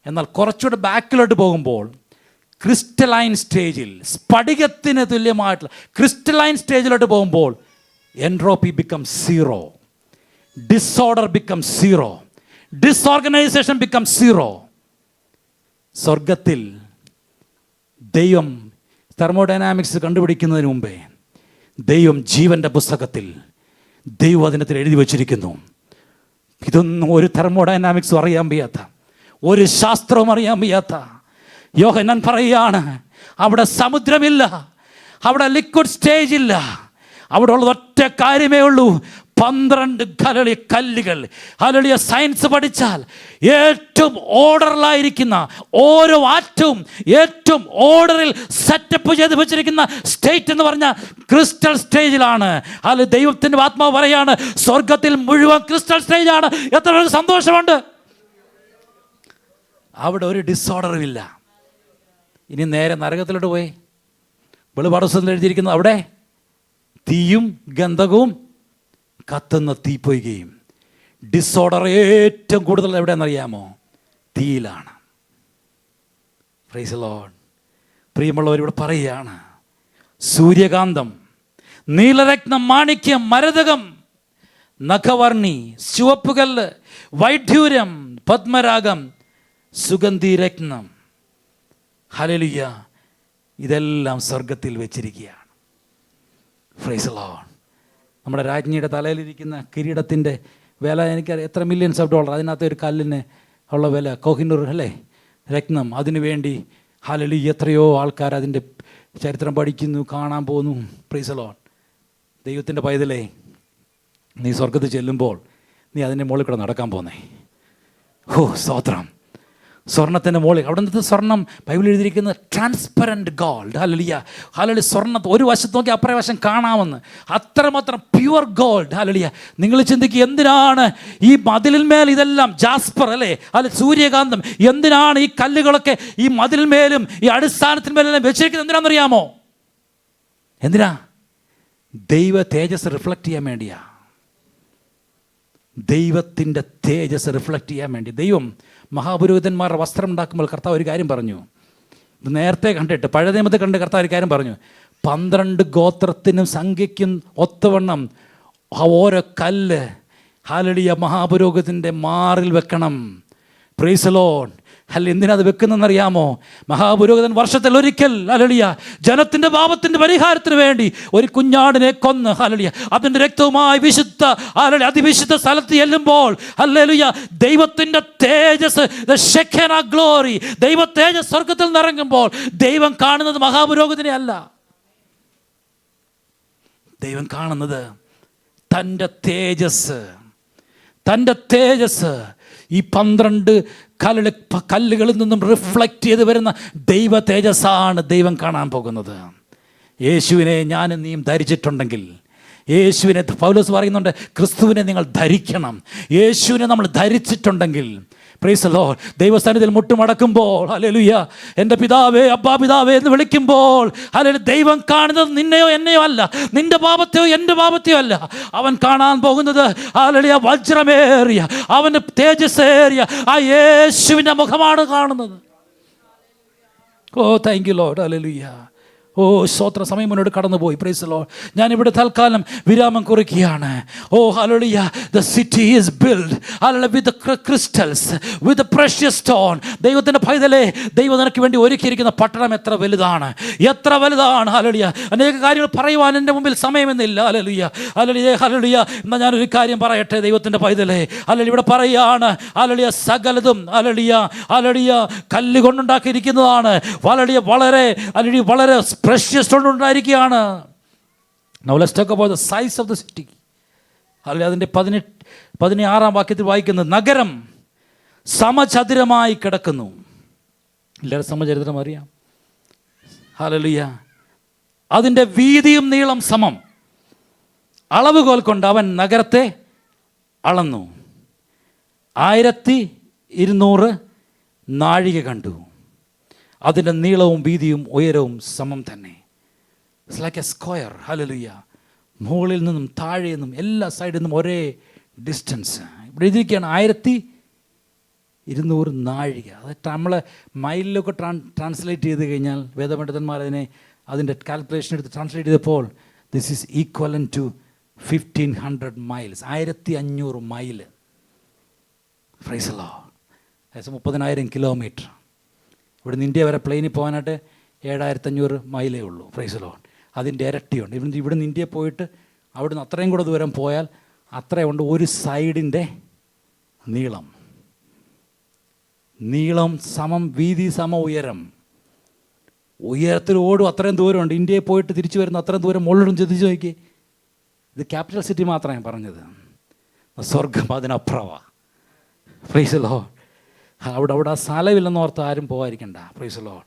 എന്നാൽ കുറച്ചുകൂടെ ബാക്കിലോട്ട് പോകുമ്പോൾ ക്രിസ്റ്റലൈൻ സ്റ്റേജിൽ, സ്ഫടികത്തിന് തുല്യമായിട്ടുള്ള ക്രിസ്റ്റലൈൻ സ്റ്റേജിലോട്ട് പോകുമ്പോൾ entropy become zero, disorder become zero, disorganisation become zero. സ്വർഗത്തിൽ ദൈവം തെർമോഡൈനാമിക്സ് കണ്ടുപിടിക്കുന്നതിന് മുമ്പേ ദൈവം ജീവൻ്റെ പുസ്തകത്തിൽ ദൈവവചനത്തിൽ എഴുതി വച്ചിരിക്കുന്നു. ഇതൊന്നും ഒരു തെർമോഡൈനാമിക്സും അറിയാൻ വയ്യാത്ത, ഒരു ശാസ്ത്രവും അറിയാൻ വയ്യാത്ത യോഹന്നാൻ പറയുകയാണ്, അവിടെ സമുദ്രമില്ല, അവിടെ ലിക്വിഡ് സ്റ്റേജ് ഇല്ല, അവിടെ ഉള്ളത് ഒറ്റ കാര്യമേ ഉള്ളൂ, 12 കല്ലുകൾ. ഹല്ലേലൂയ. സയൻസ് പഠിച്ചാൽ ഏറ്റവും ഓർഡറിലായിരിക്കുന്ന ഓരോ ആറ്റവും ഏറ്റവും ഓർഡറിൽ സെറ്റപ്പ് ചെയ്ത് വെച്ചിരിക്കുന്ന സ്റ്റേറ്റ് എന്ന് പറഞ്ഞാൽ ക്രിസ്റ്റൽ സ്റ്റേജിലാണ്. അതിൽ ദൈവത്തിൻ്റെ ആത്മാവ് പറയാണ്, സ്വർഗത്തിൽ മുഴുവൻ ക്രിസ്റ്റൽ സ്റ്റേജാണ്. എത്ര പേർക്ക് സന്തോഷമുണ്ട്? അവിടെ ഒരു ഡിസോർഡറും ഇല്ല. ഇനി നേരെ നരകത്തിലോട്ട് പോയി വെളിപാട് പുസ്തകത്തിൽ എഴുതിയിരിക്കുന്നത്, അവിടെ തീയും ഗന്ധകവും കത്തുന്ന തീപ്പൊയ്കയും. ഡിസോർഡർ ഏറ്റവും കൂടുതൽ എവിടെയെന്നറിയാമോ? തീയിലാണ്. Praise the Lord. പ്രിയമുള്ളവരിവിടെ പറയുകയാണ്, സൂര്യകാന്തം, നീലരത്നം, മാണിക്യം, മരതകം, നഖവർണി, ചുവപ്പുകല്ല്, വൈഡ്യൂരം, പത്മരാഗം, സുഗന്ധിരത്നം. ഹല്ലേലൂയ. ഇതെല്ലാം സ്വർഗത്തിൽ വെച്ചിരിക്കുകയാണ്. Price the Lord. നമ്മുടെ രാജ്ഞിയുടെ തലയിലിരിക്കുന്ന കിരീടത്തിൻ്റെ വില എനിക്ക് എത്ര മില്യൺസ് ഓഫ് ഡോളർ. അതിനകത്ത് ഒരു കല്ലിന് ഉള്ള വില, കോഹിനൂർ അല്ലേ, രത്നം. അതിനു വേണ്ടി ഹല്ലേലൂയ എത്രയോ ആൾക്കാർ അതിൻ്റെ ചരിത്രം പഠിക്കുന്നു, കാണാൻ പോകുന്നു. Price the Lord. ദൈവത്തിൻ്റെ പൈതലേ, നീ സ്വർഗത്തിൽ ചെല്ലുമ്പോൾ നീ അതിൻ്റെ മുകളിൽ കൂടെ നടക്കാൻ പോന്നേ. ഓ സ്തോത്രം. സ്വർണത്തിൻ്റെ മുകളിൽ, അവിടെ നിന്ന് സ്വർണം ബൈബിൾ എഴുതിയിരിക്കുന്നത് ട്രാൻസ്പെറൻറ്റ് ഗോൾഡ്. ഹല്ലേലൂയ. ഹല്ലേലൂയ. സ്വർണ്ണ ഒരു വശത്ത് നോക്കി അപ്പുറേ വശം കാണാമെന്ന്, അത്രമാത്രം പ്യുവർ ഗോൾഡ്. ഹല്ലേലൂയ. നിങ്ങൾ ചിന്തിക്കുക, എന്തിനാണ് ഈ മതിലിന്മേൽ ഇതെല്ലാം ജാസ്പർ അല്ലേ, അല്ലെ സൂര്യകാന്തം, എന്തിനാണ് ഈ കല്ലുകളൊക്കെ ഈ മതിലിന്മേലും ഈ അടിസ്ഥാനത്തിന്മേലെല്ലാം വെച്ചിരിക്കുന്നത്? എന്തിനാണെന്നറിയാമോ? എന്തിനാ? ദൈവ തേജസ് റിഫ്ലക്റ്റ് ചെയ്യാൻ വേണ്ടിയാ. ദൈവത്തിൻ്റെ തേജസ് റിഫ്ലക്റ്റ് ചെയ്യാൻ വേണ്ടി. ദൈവം മഹാപുരോഹിതന്മാരുടെ വസ്ത്രം ഉണ്ടാക്കുമ്പോൾ കർത്താവ് ഒരു കാര്യം പറഞ്ഞു. നേരത്തെ കണ്ടിട്ട് പഴയ നിയമത്തിൽ കണ്ട് കർത്താവ് ഒരു കാര്യം പറഞ്ഞു, 12 ഗോത്രത്തിനും സംഖ്യയ്ക്കും ഒത്തവണ്ണം ഓരോ കല്ല് ഹല്ലേലൂയ മഹാപുരോഹിതൻ്റെ മാറിൽ വെക്കണം. Price the Lord. അല്ല, എന്തിനത് വെക്കുന്നതെന്നറിയാമോ? മഹാപുരോഹിതൻ വർഷത്തിൽ ഒരിക്കൽ ഹല്ലേലൂയ ജനത്തിൻ്റെ പാപത്തിൻ്റെ പരിഹാരത്തിന് വേണ്ടി ഒരു കുഞ്ഞാടിനെ കൊന്ന് ഹല്ലേലൂയ അതിൻ്റെ രക്തവുമായി വിശുദ്ധ ഹല്ലേലൂയ അതിവിശുദ്ധ സ്ഥലത്ത് ചെല്ലുമ്പോൾ ഹല്ലേലൂയ ദൈവത്തിൻ്റെ തേജസ്, ദ ഷെഖേന ഗ്ലോറി, ദൈവ തേജസ് സ്വർഗത്തിൽ നിറങ്ങുമ്പോൾ ദൈവം കാണുന്നത് മഹാപുരോഹിതനെ അല്ല. ദൈവം കാണുന്നത് തൻ്റെ തേജസ്. തൻ്റെ തേജസ് ഈ 12 കല്ലുകളിൽ നിന്നും റിഫ്ലക്റ്റ് ചെയ്ത് വരുന്ന ദൈവ തേജസ്സാണ് ദൈവം കാണാൻ പോകുന്നത്. യേശുവിനെ ഞാനും നീയും ധരിച്ചിട്ടുണ്ടെങ്കിൽ, യേശുവിനെ പൗലോസ് പറയുന്നുണ്ട്, ക്രിസ്തുവിനെ നിങ്ങൾ ധരിക്കണം. യേശുവിനെ നമ്മൾ ധരിച്ചിട്ടുണ്ടെങ്കിൽ, പ്രൈസ് ദി ലോർഡ്, ദൈവസ്ഥാനത്തിൽ മുട്ടുമടക്കുമ്പോൾ ഹല്ലേലൂയ എൻ്റെ പിതാവേ, അബ്ബാ പിതാവേ എന്ന് വിളിക്കുമ്പോൾ ഹല്ലേലൂയ ദൈവം കാണുന്നത് നിന്നെയോ എന്നെയോ അല്ല, നിന്റെ പാപത്തെയോ എൻ്റെ പാപത്തെയോ അല്ല. അവൻ കാണാൻ പോകുന്നത് ഹല്ലേലൂയ വജ്രമേറിയ, അവൻ്റെ തേജസ്സേറിയ ആ യേശുവിൻ്റെ മുഖമാണ് കാണുന്നത്. Oh thank you Lord, hallelujah. Oh സ്തോത്ര, സമയം മുന്നോട്ട് കടന്നുപോയി. Praise the Lord. ഞാനിവിടെ തൽക്കാലം വിരാമം കുറിക്കുകയാണ്. Oh hallelujah, the city is build hallelujah with crystals, with precious stone. ദൈവത്തിൻ്റെ പൈതലേ, ദൈവം നിനക്ക് വേണ്ടി ഒരുക്കിയിരിക്കുന്ന പട്ടണം എത്ര വലുതാണ്, എത്ര വലുതാണ്. ഹല്ലേലൂയ, അനേക കാര്യങ്ങൾ പറയുവാൻ എൻ്റെ മുമ്പിൽ സമയമെന്നില്ല. Hallelujah hallelujah hallelujah. എന്നാൽ ഞാനൊരു കാര്യം പറയട്ടെ, ദൈവത്തിൻ്റെ പൈതലേ, ഹല്ലേലൂയ ഇവിടെ പറയുകയാണ് ഹല്ലേലൂയ സകലതും ഹല്ലേലൂയ ഹല്ലേലൂയ കല്ല് കൊണ്ടുണ്ടാക്കിയിരിക്കുന്നതാണ്. ഹല്ലേലൂയ വളരെ ഹല്ലേലൂയ വളരെ precious stone ഉണ്ടായിരിക്കുകയാണ്. Now let's talk about the size of the city. അതിൻ്റെ 16 വാക്യത്തിൽ വായിക്കുന്നത്, നഗരം സമചതുരമായി കിടക്കുന്നു. എല്ലാവരും സമചരിത്രം അറിയാം. ഹല്ലേലൂയ. അതിൻ്റെ വീതിയും നീളം സമം. അളവുകോൽ കൊണ്ട് അവൻ നഗരത്തെ അളന്നു. 1200 നാഴിക കണ്ടു. അതിൻ്റെ നീളവും വീതിയും ഉയരവും സമം തന്നെ. It's like A square. Hallelujah. മുകളിൽ നിന്നും താഴെ നിന്നും എല്ലാ സൈഡിൽ നിന്നും ഒരേ ഡിസ്റ്റൻസ്. ഇവിടെ എഴുതിയിരിക്കുകയാണ് 1200 നാഴിക. അത് നമ്മൾ മൈലിലൊക്കെ ട്രാൻസ്ലേറ്റ് ചെയ്ത് കഴിഞ്ഞാൽ വേദപണ്ഡിതന്മാർ അതിൻ്റെ കാൽക്കുലേഷൻ എടുത്ത് ട്രാൻസ്ലേറ്റ് ചെയ്തപ്പോൾ this is equal to 1500 miles. 1500 mile. Praise the Lord. ഏകദേശം 30,000 കിലോമീറ്റർ. ഇവിടുന്ന് ഇന്ത്യ വരെ പ്ലെയിനിൽ പോകാനായിട്ട് 7500 മൈലേ ഉള്ളൂ. Price the Lord. അതിൻ്റെ ഇരട്ടിയുണ്ട്. ഇവിടുന്ന് ഇന്ത്യയിൽ പോയിട്ട് അവിടുന്ന് അത്രയും കൂടെ ദൂരം പോയാൽ അത്രയുണ്ട് ഒരു സൈഡിൻ്റെ നീളം. നീളം സമം വീതി സമം ഉയരം. ഉയരത്തിൽ ഓടും അത്രയും ദൂരമുണ്ട്. ഇന്ത്യയിൽ പോയിട്ട് തിരിച്ചു വരുന്ന അത്രയും ദൂരം മുകളിലും ചിന്തിച്ച് നോക്കി. ഇത് ക്യാപിറ്റൽ സിറ്റി മാത്രമാണ് പറഞ്ഞത്. സ്വർഗം അതിനപ്പുറമാണ്. Price the Lord. അവിടെ ആ സ്ഥലമില്ലെന്ന് ഓർത്ത് ആരും പോകാതിരിക്കണ്ട. Price the Lord.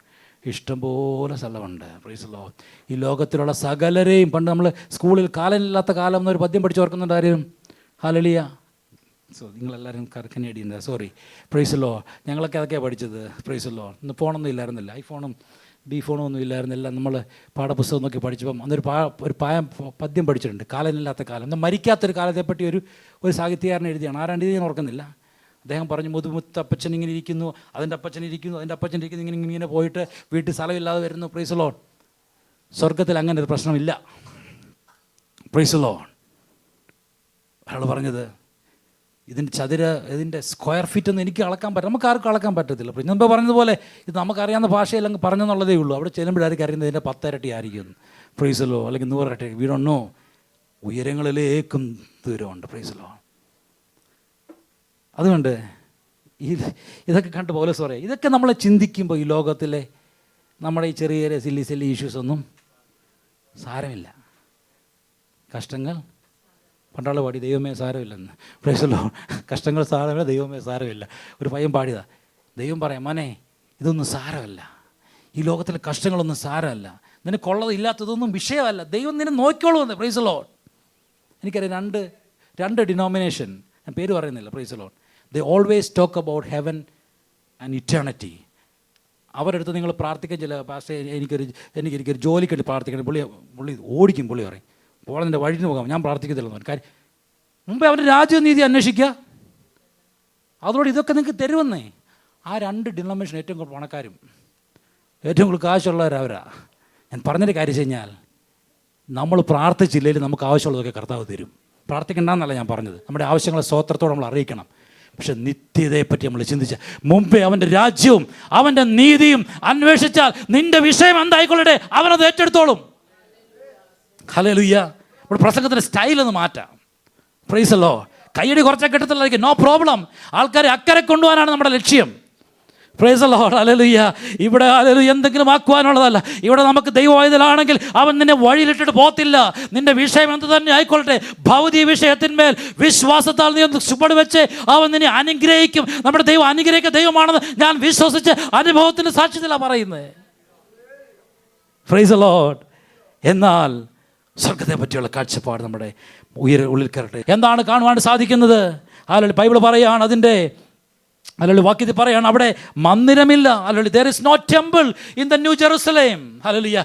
ഇഷ്ടംപോലെ സ്ഥലമുണ്ട്. Price the Lord. ഈ ലോകത്തിലുള്ള സകലരെയും, പണ്ട് നമ്മൾ സ്കൂളിൽ കാലനില്ലാത്ത കാലം എന്നൊരു പദ്യം പഠിച്ച് ഓർക്കുന്നുണ്ട് ആരും? ഹല്ലേലൂയ. നിങ്ങളെല്ലാവരും Canadian, sorry. Price the Lord. ഞങ്ങളൊക്കെ അതൊക്കെയാണ് പഠിച്ചത്. Price the Lord. ഇന്ന് ഫോണൊന്നും ഇല്ലായിരുന്നില്ല, ഐഫോണും ഫോണും ഒന്നും ഇല്ലായിരുന്നില്ല. നമ്മൾ പാഠപുസ്തകം നോക്കി പഠിച്ചപ്പം അന്നൊരു പദ്യം പഠിച്ചിട്ടുണ്ട്, കാലനില്ലാത്ത കാലം. എന്നാൽ മരിക്കാത്തൊരു കാലത്തെപ്പറ്റി ഒരു സാഹിത്യകാരൻ എഴുതിയാണ്. ആരാണ്ട് ഞാൻ ഓർക്കുന്നില്ല. അദ്ദേഹം പറഞ്ഞു, മുതുമുത്തപ്പച്ചൻ ഇങ്ങനെ ഇരിക്കുന്നു, അതിൻ്റെ അപ്പച്ചൻ ഇരിക്കുന്നു, അതിൻ്റെ അപ്പച്ചൻ ഇരിക്കുന്നു, ഇങ്ങനെ പോയിട്ട് വീട്ടിൽ സ്ഥലമില്ലാതെ വരുന്നു. Price the Lord. സ്വർഗത്തിൽ അങ്ങനെ ഒരു പ്രശ്നമില്ല. Price the Lord. അയാൾ പറഞ്ഞത്, ഇതിൻ്റെ സ്ക്വയർ ഫീറ്റ് ഒന്നും എനിക്ക് അളക്കാൻ പറ്റില്ല, നമുക്ക് ആർക്കും അളക്കാൻ പറ്റത്തില്ല. മുമ്പ് പറഞ്ഞതുപോലെ ഇത് നമുക്കറിയാവുന്ന ഭാഷയിലങ്ങ് പറഞ്ഞെന്നുള്ളതേ ഉള്ളൂ. അവിടെ ചെല്ലുമ്പോഴായിരിക്കും അറിയുന്നത് ഇതിൻ്റെ 10 ഇരട്ടി ആയിരിക്കും. Praise the Lord. അല്ലെങ്കിൽ 100 ഇരട്ടി. We don't know. ഉയരങ്ങളിലേക്കും ദൂരമുണ്ട്. Praise the Lord. അതുകൊണ്ട് ഇതൊക്കെ കണ്ട് പൗലോസ് പറയും, ഇതൊക്കെ നമ്മൾ ചിന്തിക്കുമ്പോൾ ഈ ലോകത്തിലെ നമ്മുടെ ഈ ചെറിയ സില്ലി ഇഷ്യൂസ് ഒന്നും സാരമില്ല. കഷ്ടങ്ങൾ പണ്ടാൾ പാടി, ദൈവമേ സാരമില്ലെന്ന്. Price the Lord. കഷ്ടങ്ങൾ സാരമില്ല, ദൈവമേ സാരമില്ല. ഒരു പയ്യൻ പാടിയതാ. ദൈവം പറയാം, മോനെ ഇതൊന്നും സാരമല്ല, ഈ ലോകത്തിലെ കഷ്ടങ്ങളൊന്നും സാരമല്ല, നിനക്കുള്ളത് ഇല്ലാത്തതൊന്നും വിഷയമല്ല, ദൈവം നിന്നെ നോക്കിക്കോളുമെന്ന്. Price the Lord. എനിക്കറിയാം രണ്ട് ഡിനോമിനേഷൻ, ഞാൻ പേര് പറയുന്നില്ല. Praise the lord. They always talk about heaven and eternity. അവരെടുത്ത് നിങ്ങൾ പ്രാർത്ഥിക്കാൻ ചില പാസ്റ്റർ എനിക്കൊരു ജോലിക്ക് വേണ്ടി പ്രാർത്ഥിക്കണം, പുള്ളി ഓടിക്കും. പുള്ളി പറയും, പോളെ നിൻ്റെ വഴിന് പോകാം, ഞാൻ പ്രാർത്ഥിക്കത്തില്ലെന്ന്. കാര്യം മുമ്പേ അവൻ്റെ രാജ്യനീതി അന്വേഷിക്കുക, അതോടെ ഇതൊക്കെ നിങ്ങൾക്ക് തരുമെന്നേ. ആ 2 ഡിനോമിനേഷൻ ഏറ്റവും കൂടുതൽ പണക്കാരും ഏറ്റവും കൂടുതൽ കാശുള്ളവരവരാ. ഞാൻ പറഞ്ഞൊരു കാര്യം വെച്ച് കഴിഞ്ഞാൽ, നമ്മൾ പ്രാർത്ഥിച്ചില്ലെങ്കിൽ നമുക്ക് ആവശ്യമുള്ളതൊക്കെ കർത്താവ് തരും. പ്രാർത്ഥിക്കണ്ടെന്നല്ല ഞാൻ പറഞ്ഞത്, നമ്മുടെ ആവശ്യങ്ങളെ സ്തോത്രത്തോടെ നമ്മൾ അറിയിക്കണം. പക്ഷെ നിത്യതയെ പറ്റി നമ്മൾ ചിന്തിച്ച മുമ്പേ അവൻ്റെ രാജ്യവും അവൻ്റെ നീതിയും അന്വേഷിച്ചാൽ നിന്റെ വിഷയം എന്തായിക്കൊള്ളട്ടെ, അവനത് ഏറ്റെടുത്തോളും. ഹല്ലേലൂയ. ഇവിടെ പ്രസംഗത്തിൻ്റെ സ്റ്റൈലൊന്ന് മാറ്റാം. Price the Lord. കയ്യടി കുറച്ചൊക്കെ കിട്ടത്തില്ലായിരിക്കും, നോ പ്രോബ്ലം. ആൾക്കാരെ അക്കരെ കൊണ്ടുപോകാനാണ് നമ്മുടെ ലക്ഷ്യം. Price the Lord. ഹല്ലേലൂയ. ഇവിടെ ഹല്ലേലൂയ എന്തെങ്കിലും ആക്കുവാനുള്ളതല്ല. ഇവിടെ നമുക്ക് ദൈവവായുതലാണെങ്കിൽ അവൻ നിന്നെ വഴിയിലിട്ടിട്ട് പോകത്തില്ല. നിന്റെ വിഷയം എന്ത് തന്നെ ആയിക്കൊള്ളട്ടെ, ഭൗതിക വിഷയത്തിന്മേൽ വിശ്വാസത്താൽ നീ ഒന്ന് ചുവട് വെച്ച് അവൻ നിന്നെ അനുഗ്രഹിക്കും. നമ്മുടെ ദൈവം അനുഗ്രഹിക്കുക ദൈവമാണെന്ന് ഞാൻ വിശ്വസിച്ച് അനുഭവത്തിൻ്റെ സാക്ഷ്യത്തിലാണ് പറയുന്നത്. Price the Lord. എന്നാൽ സ്വർഗത്തെ പറ്റിയുള്ള കാഴ്ചപ്പാട് നമ്മുടെ ഉള്ളിൽ കയറട്ടെ. എന്താണ് കാണുവാൻ സാധിക്കുന്നത്? അല്ലെങ്കിൽ ബൈബിൾ പറയുകയാണ്, അതിൻ്റെ അല്ലെങ്കിൽ വാക്യത്തിൽ പറയുകയാണ്, അവിടെ മന്ദിരമില്ല. അല്ലെങ്കിൽ there is no temple in the New Jerusalem. Hallelujah.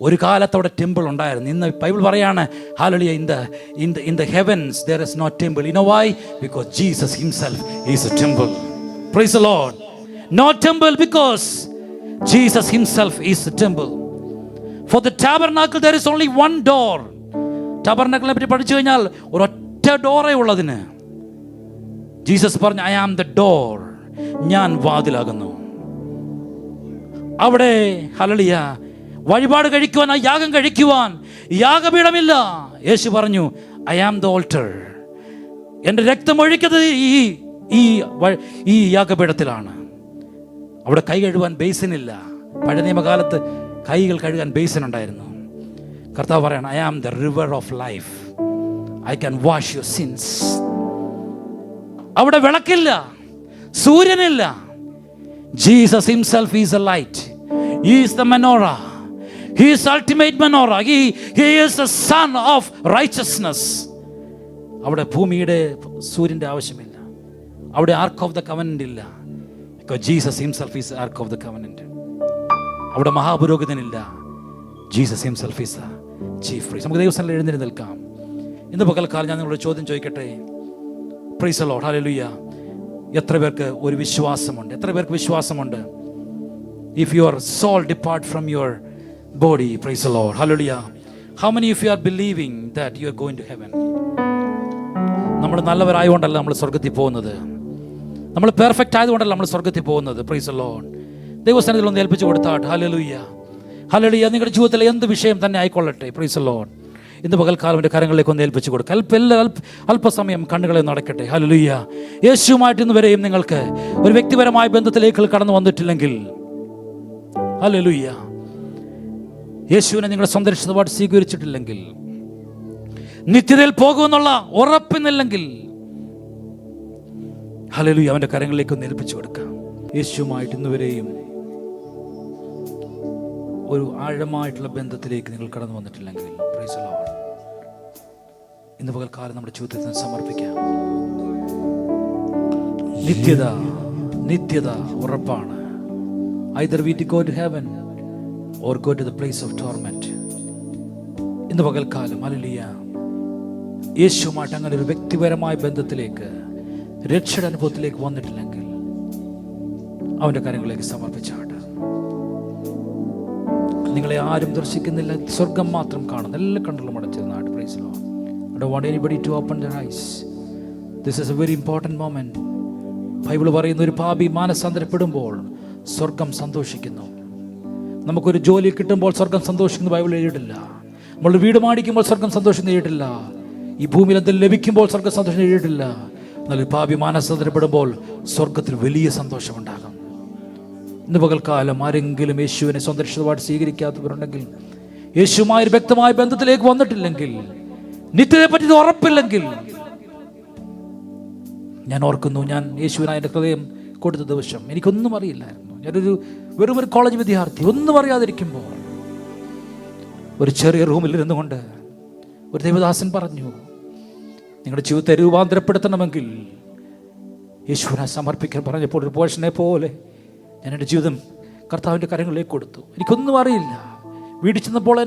ഒരു കാലത്ത് അവിടെ ടെമ്പിൾ ഉണ്ടായിരുന്നു. ഇന്ന് ബൈബിൾ പറയാണ്, hallelujah, in the heavens there is no temple. You know why? Because Jesus himself is a temple. Praise the Lord. No temple because Jesus himself is a temple. For the tabernacle there is only one door. ടാബർനാക്കിളിനെ പറ്റി പഠിച്ചു കഴിഞ്ഞാൽ ഒരൊറ്റ ഡോറേ ഉള്ളതിന്. Jesus പറഞ്ഞു, I am the door, ഞാൻ വാതിലാകുന്നു. അവിടെ hallelujah വഴിപാട് കഴിക്കുവാൻ, യാഗം കഴിക്കുവാൻ യാഗപീഠമില്ല. യേശു പറഞ്ഞു, ഐ ആം ദ ഓൾട്ടർ, എൻ്റെ രക്തം ഒഴിക്കുന്നത് ഈ യാഗപീഠത്തിലാണ്. അവിടെ കൈ കഴുകാൻ ബേസിനില്ല. പഴയ നിയമകാലത്ത് കൈകൾ കഴുകാൻ ബേസിൻ ഉണ്ടായിരുന്നു. കർത്താവ് പറയണം, I am the river of life, I can wash your sins. അവിടെ വിളക്കില്ല, സൂര്യനില്ല. Jesus himself is a light. He is the menorah. He is ultimate menorah. He is the sun of righteousness. അവിടെ ഭൂമിയുടെ സൂര്യൻ്റെ ആവശ്യമില്ല. അവിടെ ആർക്ക് ഓഫ് ദ കവനന്റ് ഇല്ല. Because Jesus himself is ark of the covenant. അവിടെ മഹാപുരോഹിതനില്ല. Jesus himself is the chief priest. നമുക്ക് ദൈവസ്ഥലം എഴുന്നേറ്റ് നിൽക്കാം. ഇന്ന് പകൽക്കാലം ഞാൻ നിങ്ങളോട് ചോദ്യം ചോദിക്കട്ടെ. Praise the Lord. ഹല്ലേലൂയ. എത്ര പേർക്ക് ഒരു വിശ്വാസമുണ്ട്? എത്ര പേർക്ക് വിശ്വാസമുണ്ട്? If your soul depart from your body, praise the Lord. Hallelujah. How many of you are believing that you are going to heaven? നമ്മൾ നല്ലവരായതുകൊണ്ടല്ല നമ്മൾ സ്വർഗത്തിൽ പോകുന്നത്. നമ്മൾ പെർഫെക്റ്റ് ആയതുകൊണ്ടല്ല നമ്മൾ സ്വർഗത്തിൽ പോകുന്നത്. Price the Lord. ദൈവസ്ഥാനത്തിൽ ഒന്ന് ഏൽപ്പിച്ചു കൊടുത്താട്ട്. ഹല്ലേലൂയ. ഹല്ലേലൂയ. നിങ്ങളുടെ ജീവിതത്തിലെ എന്ത് വിഷയം തന്നെ ആയിക്കൊള്ളട്ടെ, പ്രൈസ് ദി ലോർഡ്, ഇന്ന് പകൽക്കാലം എൻ്റെ കരങ്ങളിലേക്ക് ഒന്ന് ഏൽപ്പിച്ചു കൊടുക്കുക. അല്പസമയം കണ്ണുകളെ നടക്കട്ടെ. ഹല്ലേലൂയ. യേശുവുമായിട്ട് ഇന്ന് വരെയും നിങ്ങൾക്ക് ഒരു വ്യക്തിപരമായ ബന്ധത്തിലേക്ക് കടന്നു വന്നിട്ടില്ലെങ്കിൽ, ഹല്ലേലൂയ, യേശുവിനെ നിങ്ങളുടെ സ്വന്തം രക്ഷിതാവായിട്ട് സ്വീകരിച്ചിട്ടില്ലെങ്കിൽ, നിത്യതയിൽ പോകുമെന്നുള്ള ഉറപ്പിന്നില്ലെങ്കിൽ, ഹല്ലേലൂയ, അവൻ്റെ കരങ്ങളിലേക്ക് ഒന്ന് ഏൽപ്പിച്ചു കൊടുക്കാം. യേശുവുമായിട്ട് ഇന്ന് വരെയും ഒരു ആഴമായിട്ടുള്ള ബന്ധത്തിലേക്ക് നിങ്ങൾ കടന്നു വന്നിട്ടില്ലെങ്കിൽ, പ്രൈസ് ദി ലോർഡ്, ഇന്ന് പകൽക്കാലം നമ്മുടെ ജീവിതത്തിൽ സമർപ്പിക്കാം. നിത്യത ഉറപ്പാണ്. either we go to heaven or go to the place of torment. ഇന്ന് പകൽക്കാലം ഹല്ലേലൂയ, യേശുവുമായിട്ട് അങ്ങനെ ഒരു വ്യക്തിപരമായ ബന്ധത്തിലേക്ക്, രക്ഷയുടെ അനുഭവത്തിലേക്ക് വന്നിട്ടില്ലെങ്കിൽ അവൻ്റെ കാര്യങ്ങളിലേക്ക് സമർപ്പിച്ചാട്ട്. നിങ്ങളെ ആരും ദർശിക്കുന്നില്ല, സ്വർഗം മാത്രം കാണുന്നു. എല്ലാ കണ്ണുകളും അടച്ചിരുന്നാട്ട്. Praise the lord. I don't want anybody to open their eyes. This is a very important moment. Bible പറയുന്ന ഒരു പാപി മാനസാന്തരപ്പെടുമ്പോൾ സ്വർഗം സന്തോഷിക്കുന്നു. നമുക്കൊരു ജോലി കിട്ടുമ്പോൾ സ്വർഗം സന്തോഷിക്കുന്നു ബൈബിൾ എഴുതിയിട്ടില്ല. നമ്മൾ വീട് മാടിക്കുമ്പോൾ സ്വർഗം സന്തോഷിക്കുന്നു എഴുതിയിട്ടില്ല. ഈ ഭൂമിയിൽ എന്തെങ്കിലും ലഭിക്കുമ്പോൾ സ്വർഗം സന്തോഷം എഴുതിയിട്ടില്ല. എന്നാൽ ഒരു പാപി മാനസാന്തരപ്പെടുമ്പോൾ സ്വർഗത്തിൽ വലിയ സന്തോഷമുണ്ടാകും. ഇന്ന് പകൽക്കാലം ആരെങ്കിലും യേശുവിനെ സ്വന്തം രക്ഷിതാവായിട്ട് സ്വീകരിക്കാത്തവരുണ്ടെങ്കിൽ, യേശുവുമായി ഒരു വ്യക്തമായ ബന്ധത്തിലേക്ക് വന്നിട്ടില്ലെങ്കിൽ, നിത്യതയെ പറ്റി ഉറപ്പില്ലെങ്കിൽ, ഞാൻ ഓർക്കുന്നു, ഞാൻ യേശുവിനായി എൻ്റെ ഹൃദയം കൊടുത്ത ദിവസം എനിക്കൊന്നും അറിയില്ലായിരുന്നു. ഞാനൊരു വെറും ഒരു കോളേജ് വിദ്യാർത്ഥി, ഒന്നും അറിയാതിരിക്കുമ്പോൾ ഒരു ചെറിയ റൂമിൽ ഇരുന്നുകൊണ്ട് ഒരു ദൈവദാസൻ പറഞ്ഞു, നിങ്ങളുടെ ജീവിതത്തെ രൂപാന്തരപ്പെടുത്തണമെങ്കിൽ യേശുവിനെ സമർപ്പിക്കാൻ പറഞ്ഞപ്പോൾ ഒരു പോഷനെ പോലെ ഞാൻ എൻ്റെ ജീവിതം കർത്താവിൻ്റെ കരങ്ങളിലേക്ക് കൊടുത്തു. എനിക്കൊന്നും അറിയില്ല. വീട്ടിൽ ചെന്നപ്പോൾ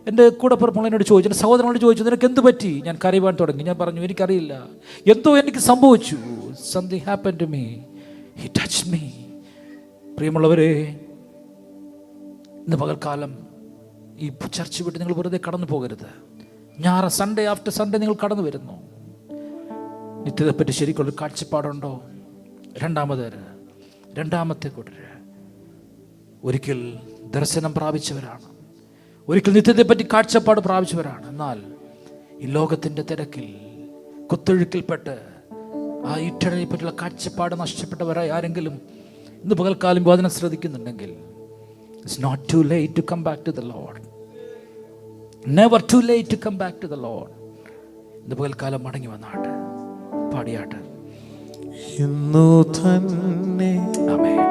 എൻ്റെ കൂടെ പുറപ്പോൾ എന്നോട് ചോദിച്ചു, എൻ്റെ സഹോദരനോട് ചോദിച്ചു, നിനക്ക് എന്ത് പറ്റി? ഞാൻ കരയുവാൻ തുടങ്ങി. ഞാൻ പറഞ്ഞു, എനിക്കറിയില്ല, എന്തോ എനിക്ക് സംഭവിച്ചു. Something happened to me, he touched me. പ്രിയമുള്ളവരെ, ഇന്ന് പകൽക്കാലം ഈ ചർച്ച വിട്ട് നിങ്ങൾ വെറുതെ കടന്നു പോകരുത്. സൺഡേ ആഫ്റ്റർ സൺഡേ നിങ്ങൾ കടന്നു വരുന്നു. നിത്യതയെപ്പറ്റി ശരിക്കുള്ള കാഴ്ചപ്പാടുണ്ടോ? രണ്ടാമത്തെ കൂട്ടർ ഒരിക്കൽ ദർശനം പ്രാപിച്ചവരാണ്, ഒരിക്കൽ നിത്യതയെപ്പറ്റി കാഴ്ചപ്പാട് പ്രാപിച്ചവരാണ്. എന്നാൽ ഈ ലോകത്തിൻ്റെ തിരക്കിൽ കുത്തൊഴുക്കിൽപ്പെട്ട് ആ ഇറ്റണലിനെ പറ്റിയുള്ള കാഴ്ചപ്പാട് നഷ്ടപ്പെട്ടവരായി ആരെങ്കിലും ഇന്ന് പകൽക്കാലം ബോധനം ശ്രദ്ധിക്കുന്നുണ്ടെങ്കിൽ, it's not too late to come back to the lord. Never too late to come back to the lord. ഇന്ന് പകൽക്കാലം മടങ്ങി വന്നാട്ട് പാടിയാട്ട്. ഇന്നു തന്നെ ആമേൻ.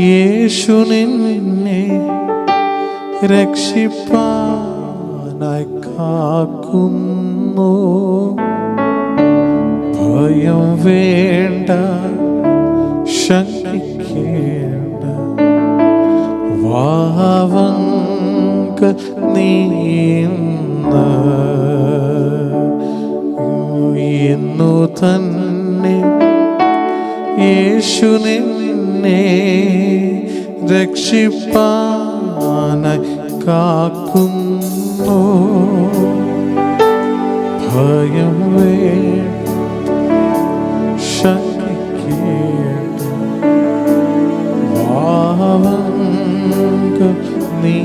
യേശു നിന്നെ രക്ഷിപ്പാനായി കാക്കുന്നു. ഭയം വേണ്ട, ശങ്കിക്കേണ്ട, വാവങ്ക നീന്ന. ഇന്നു തന്നെ യേശു നിന്നെ രക്ഷിപ്പാനായി കാക്കുന്നു. ഭയം വേണ്ട, ശങ്കിക്കേണ്ട, വാവങ്ക നീ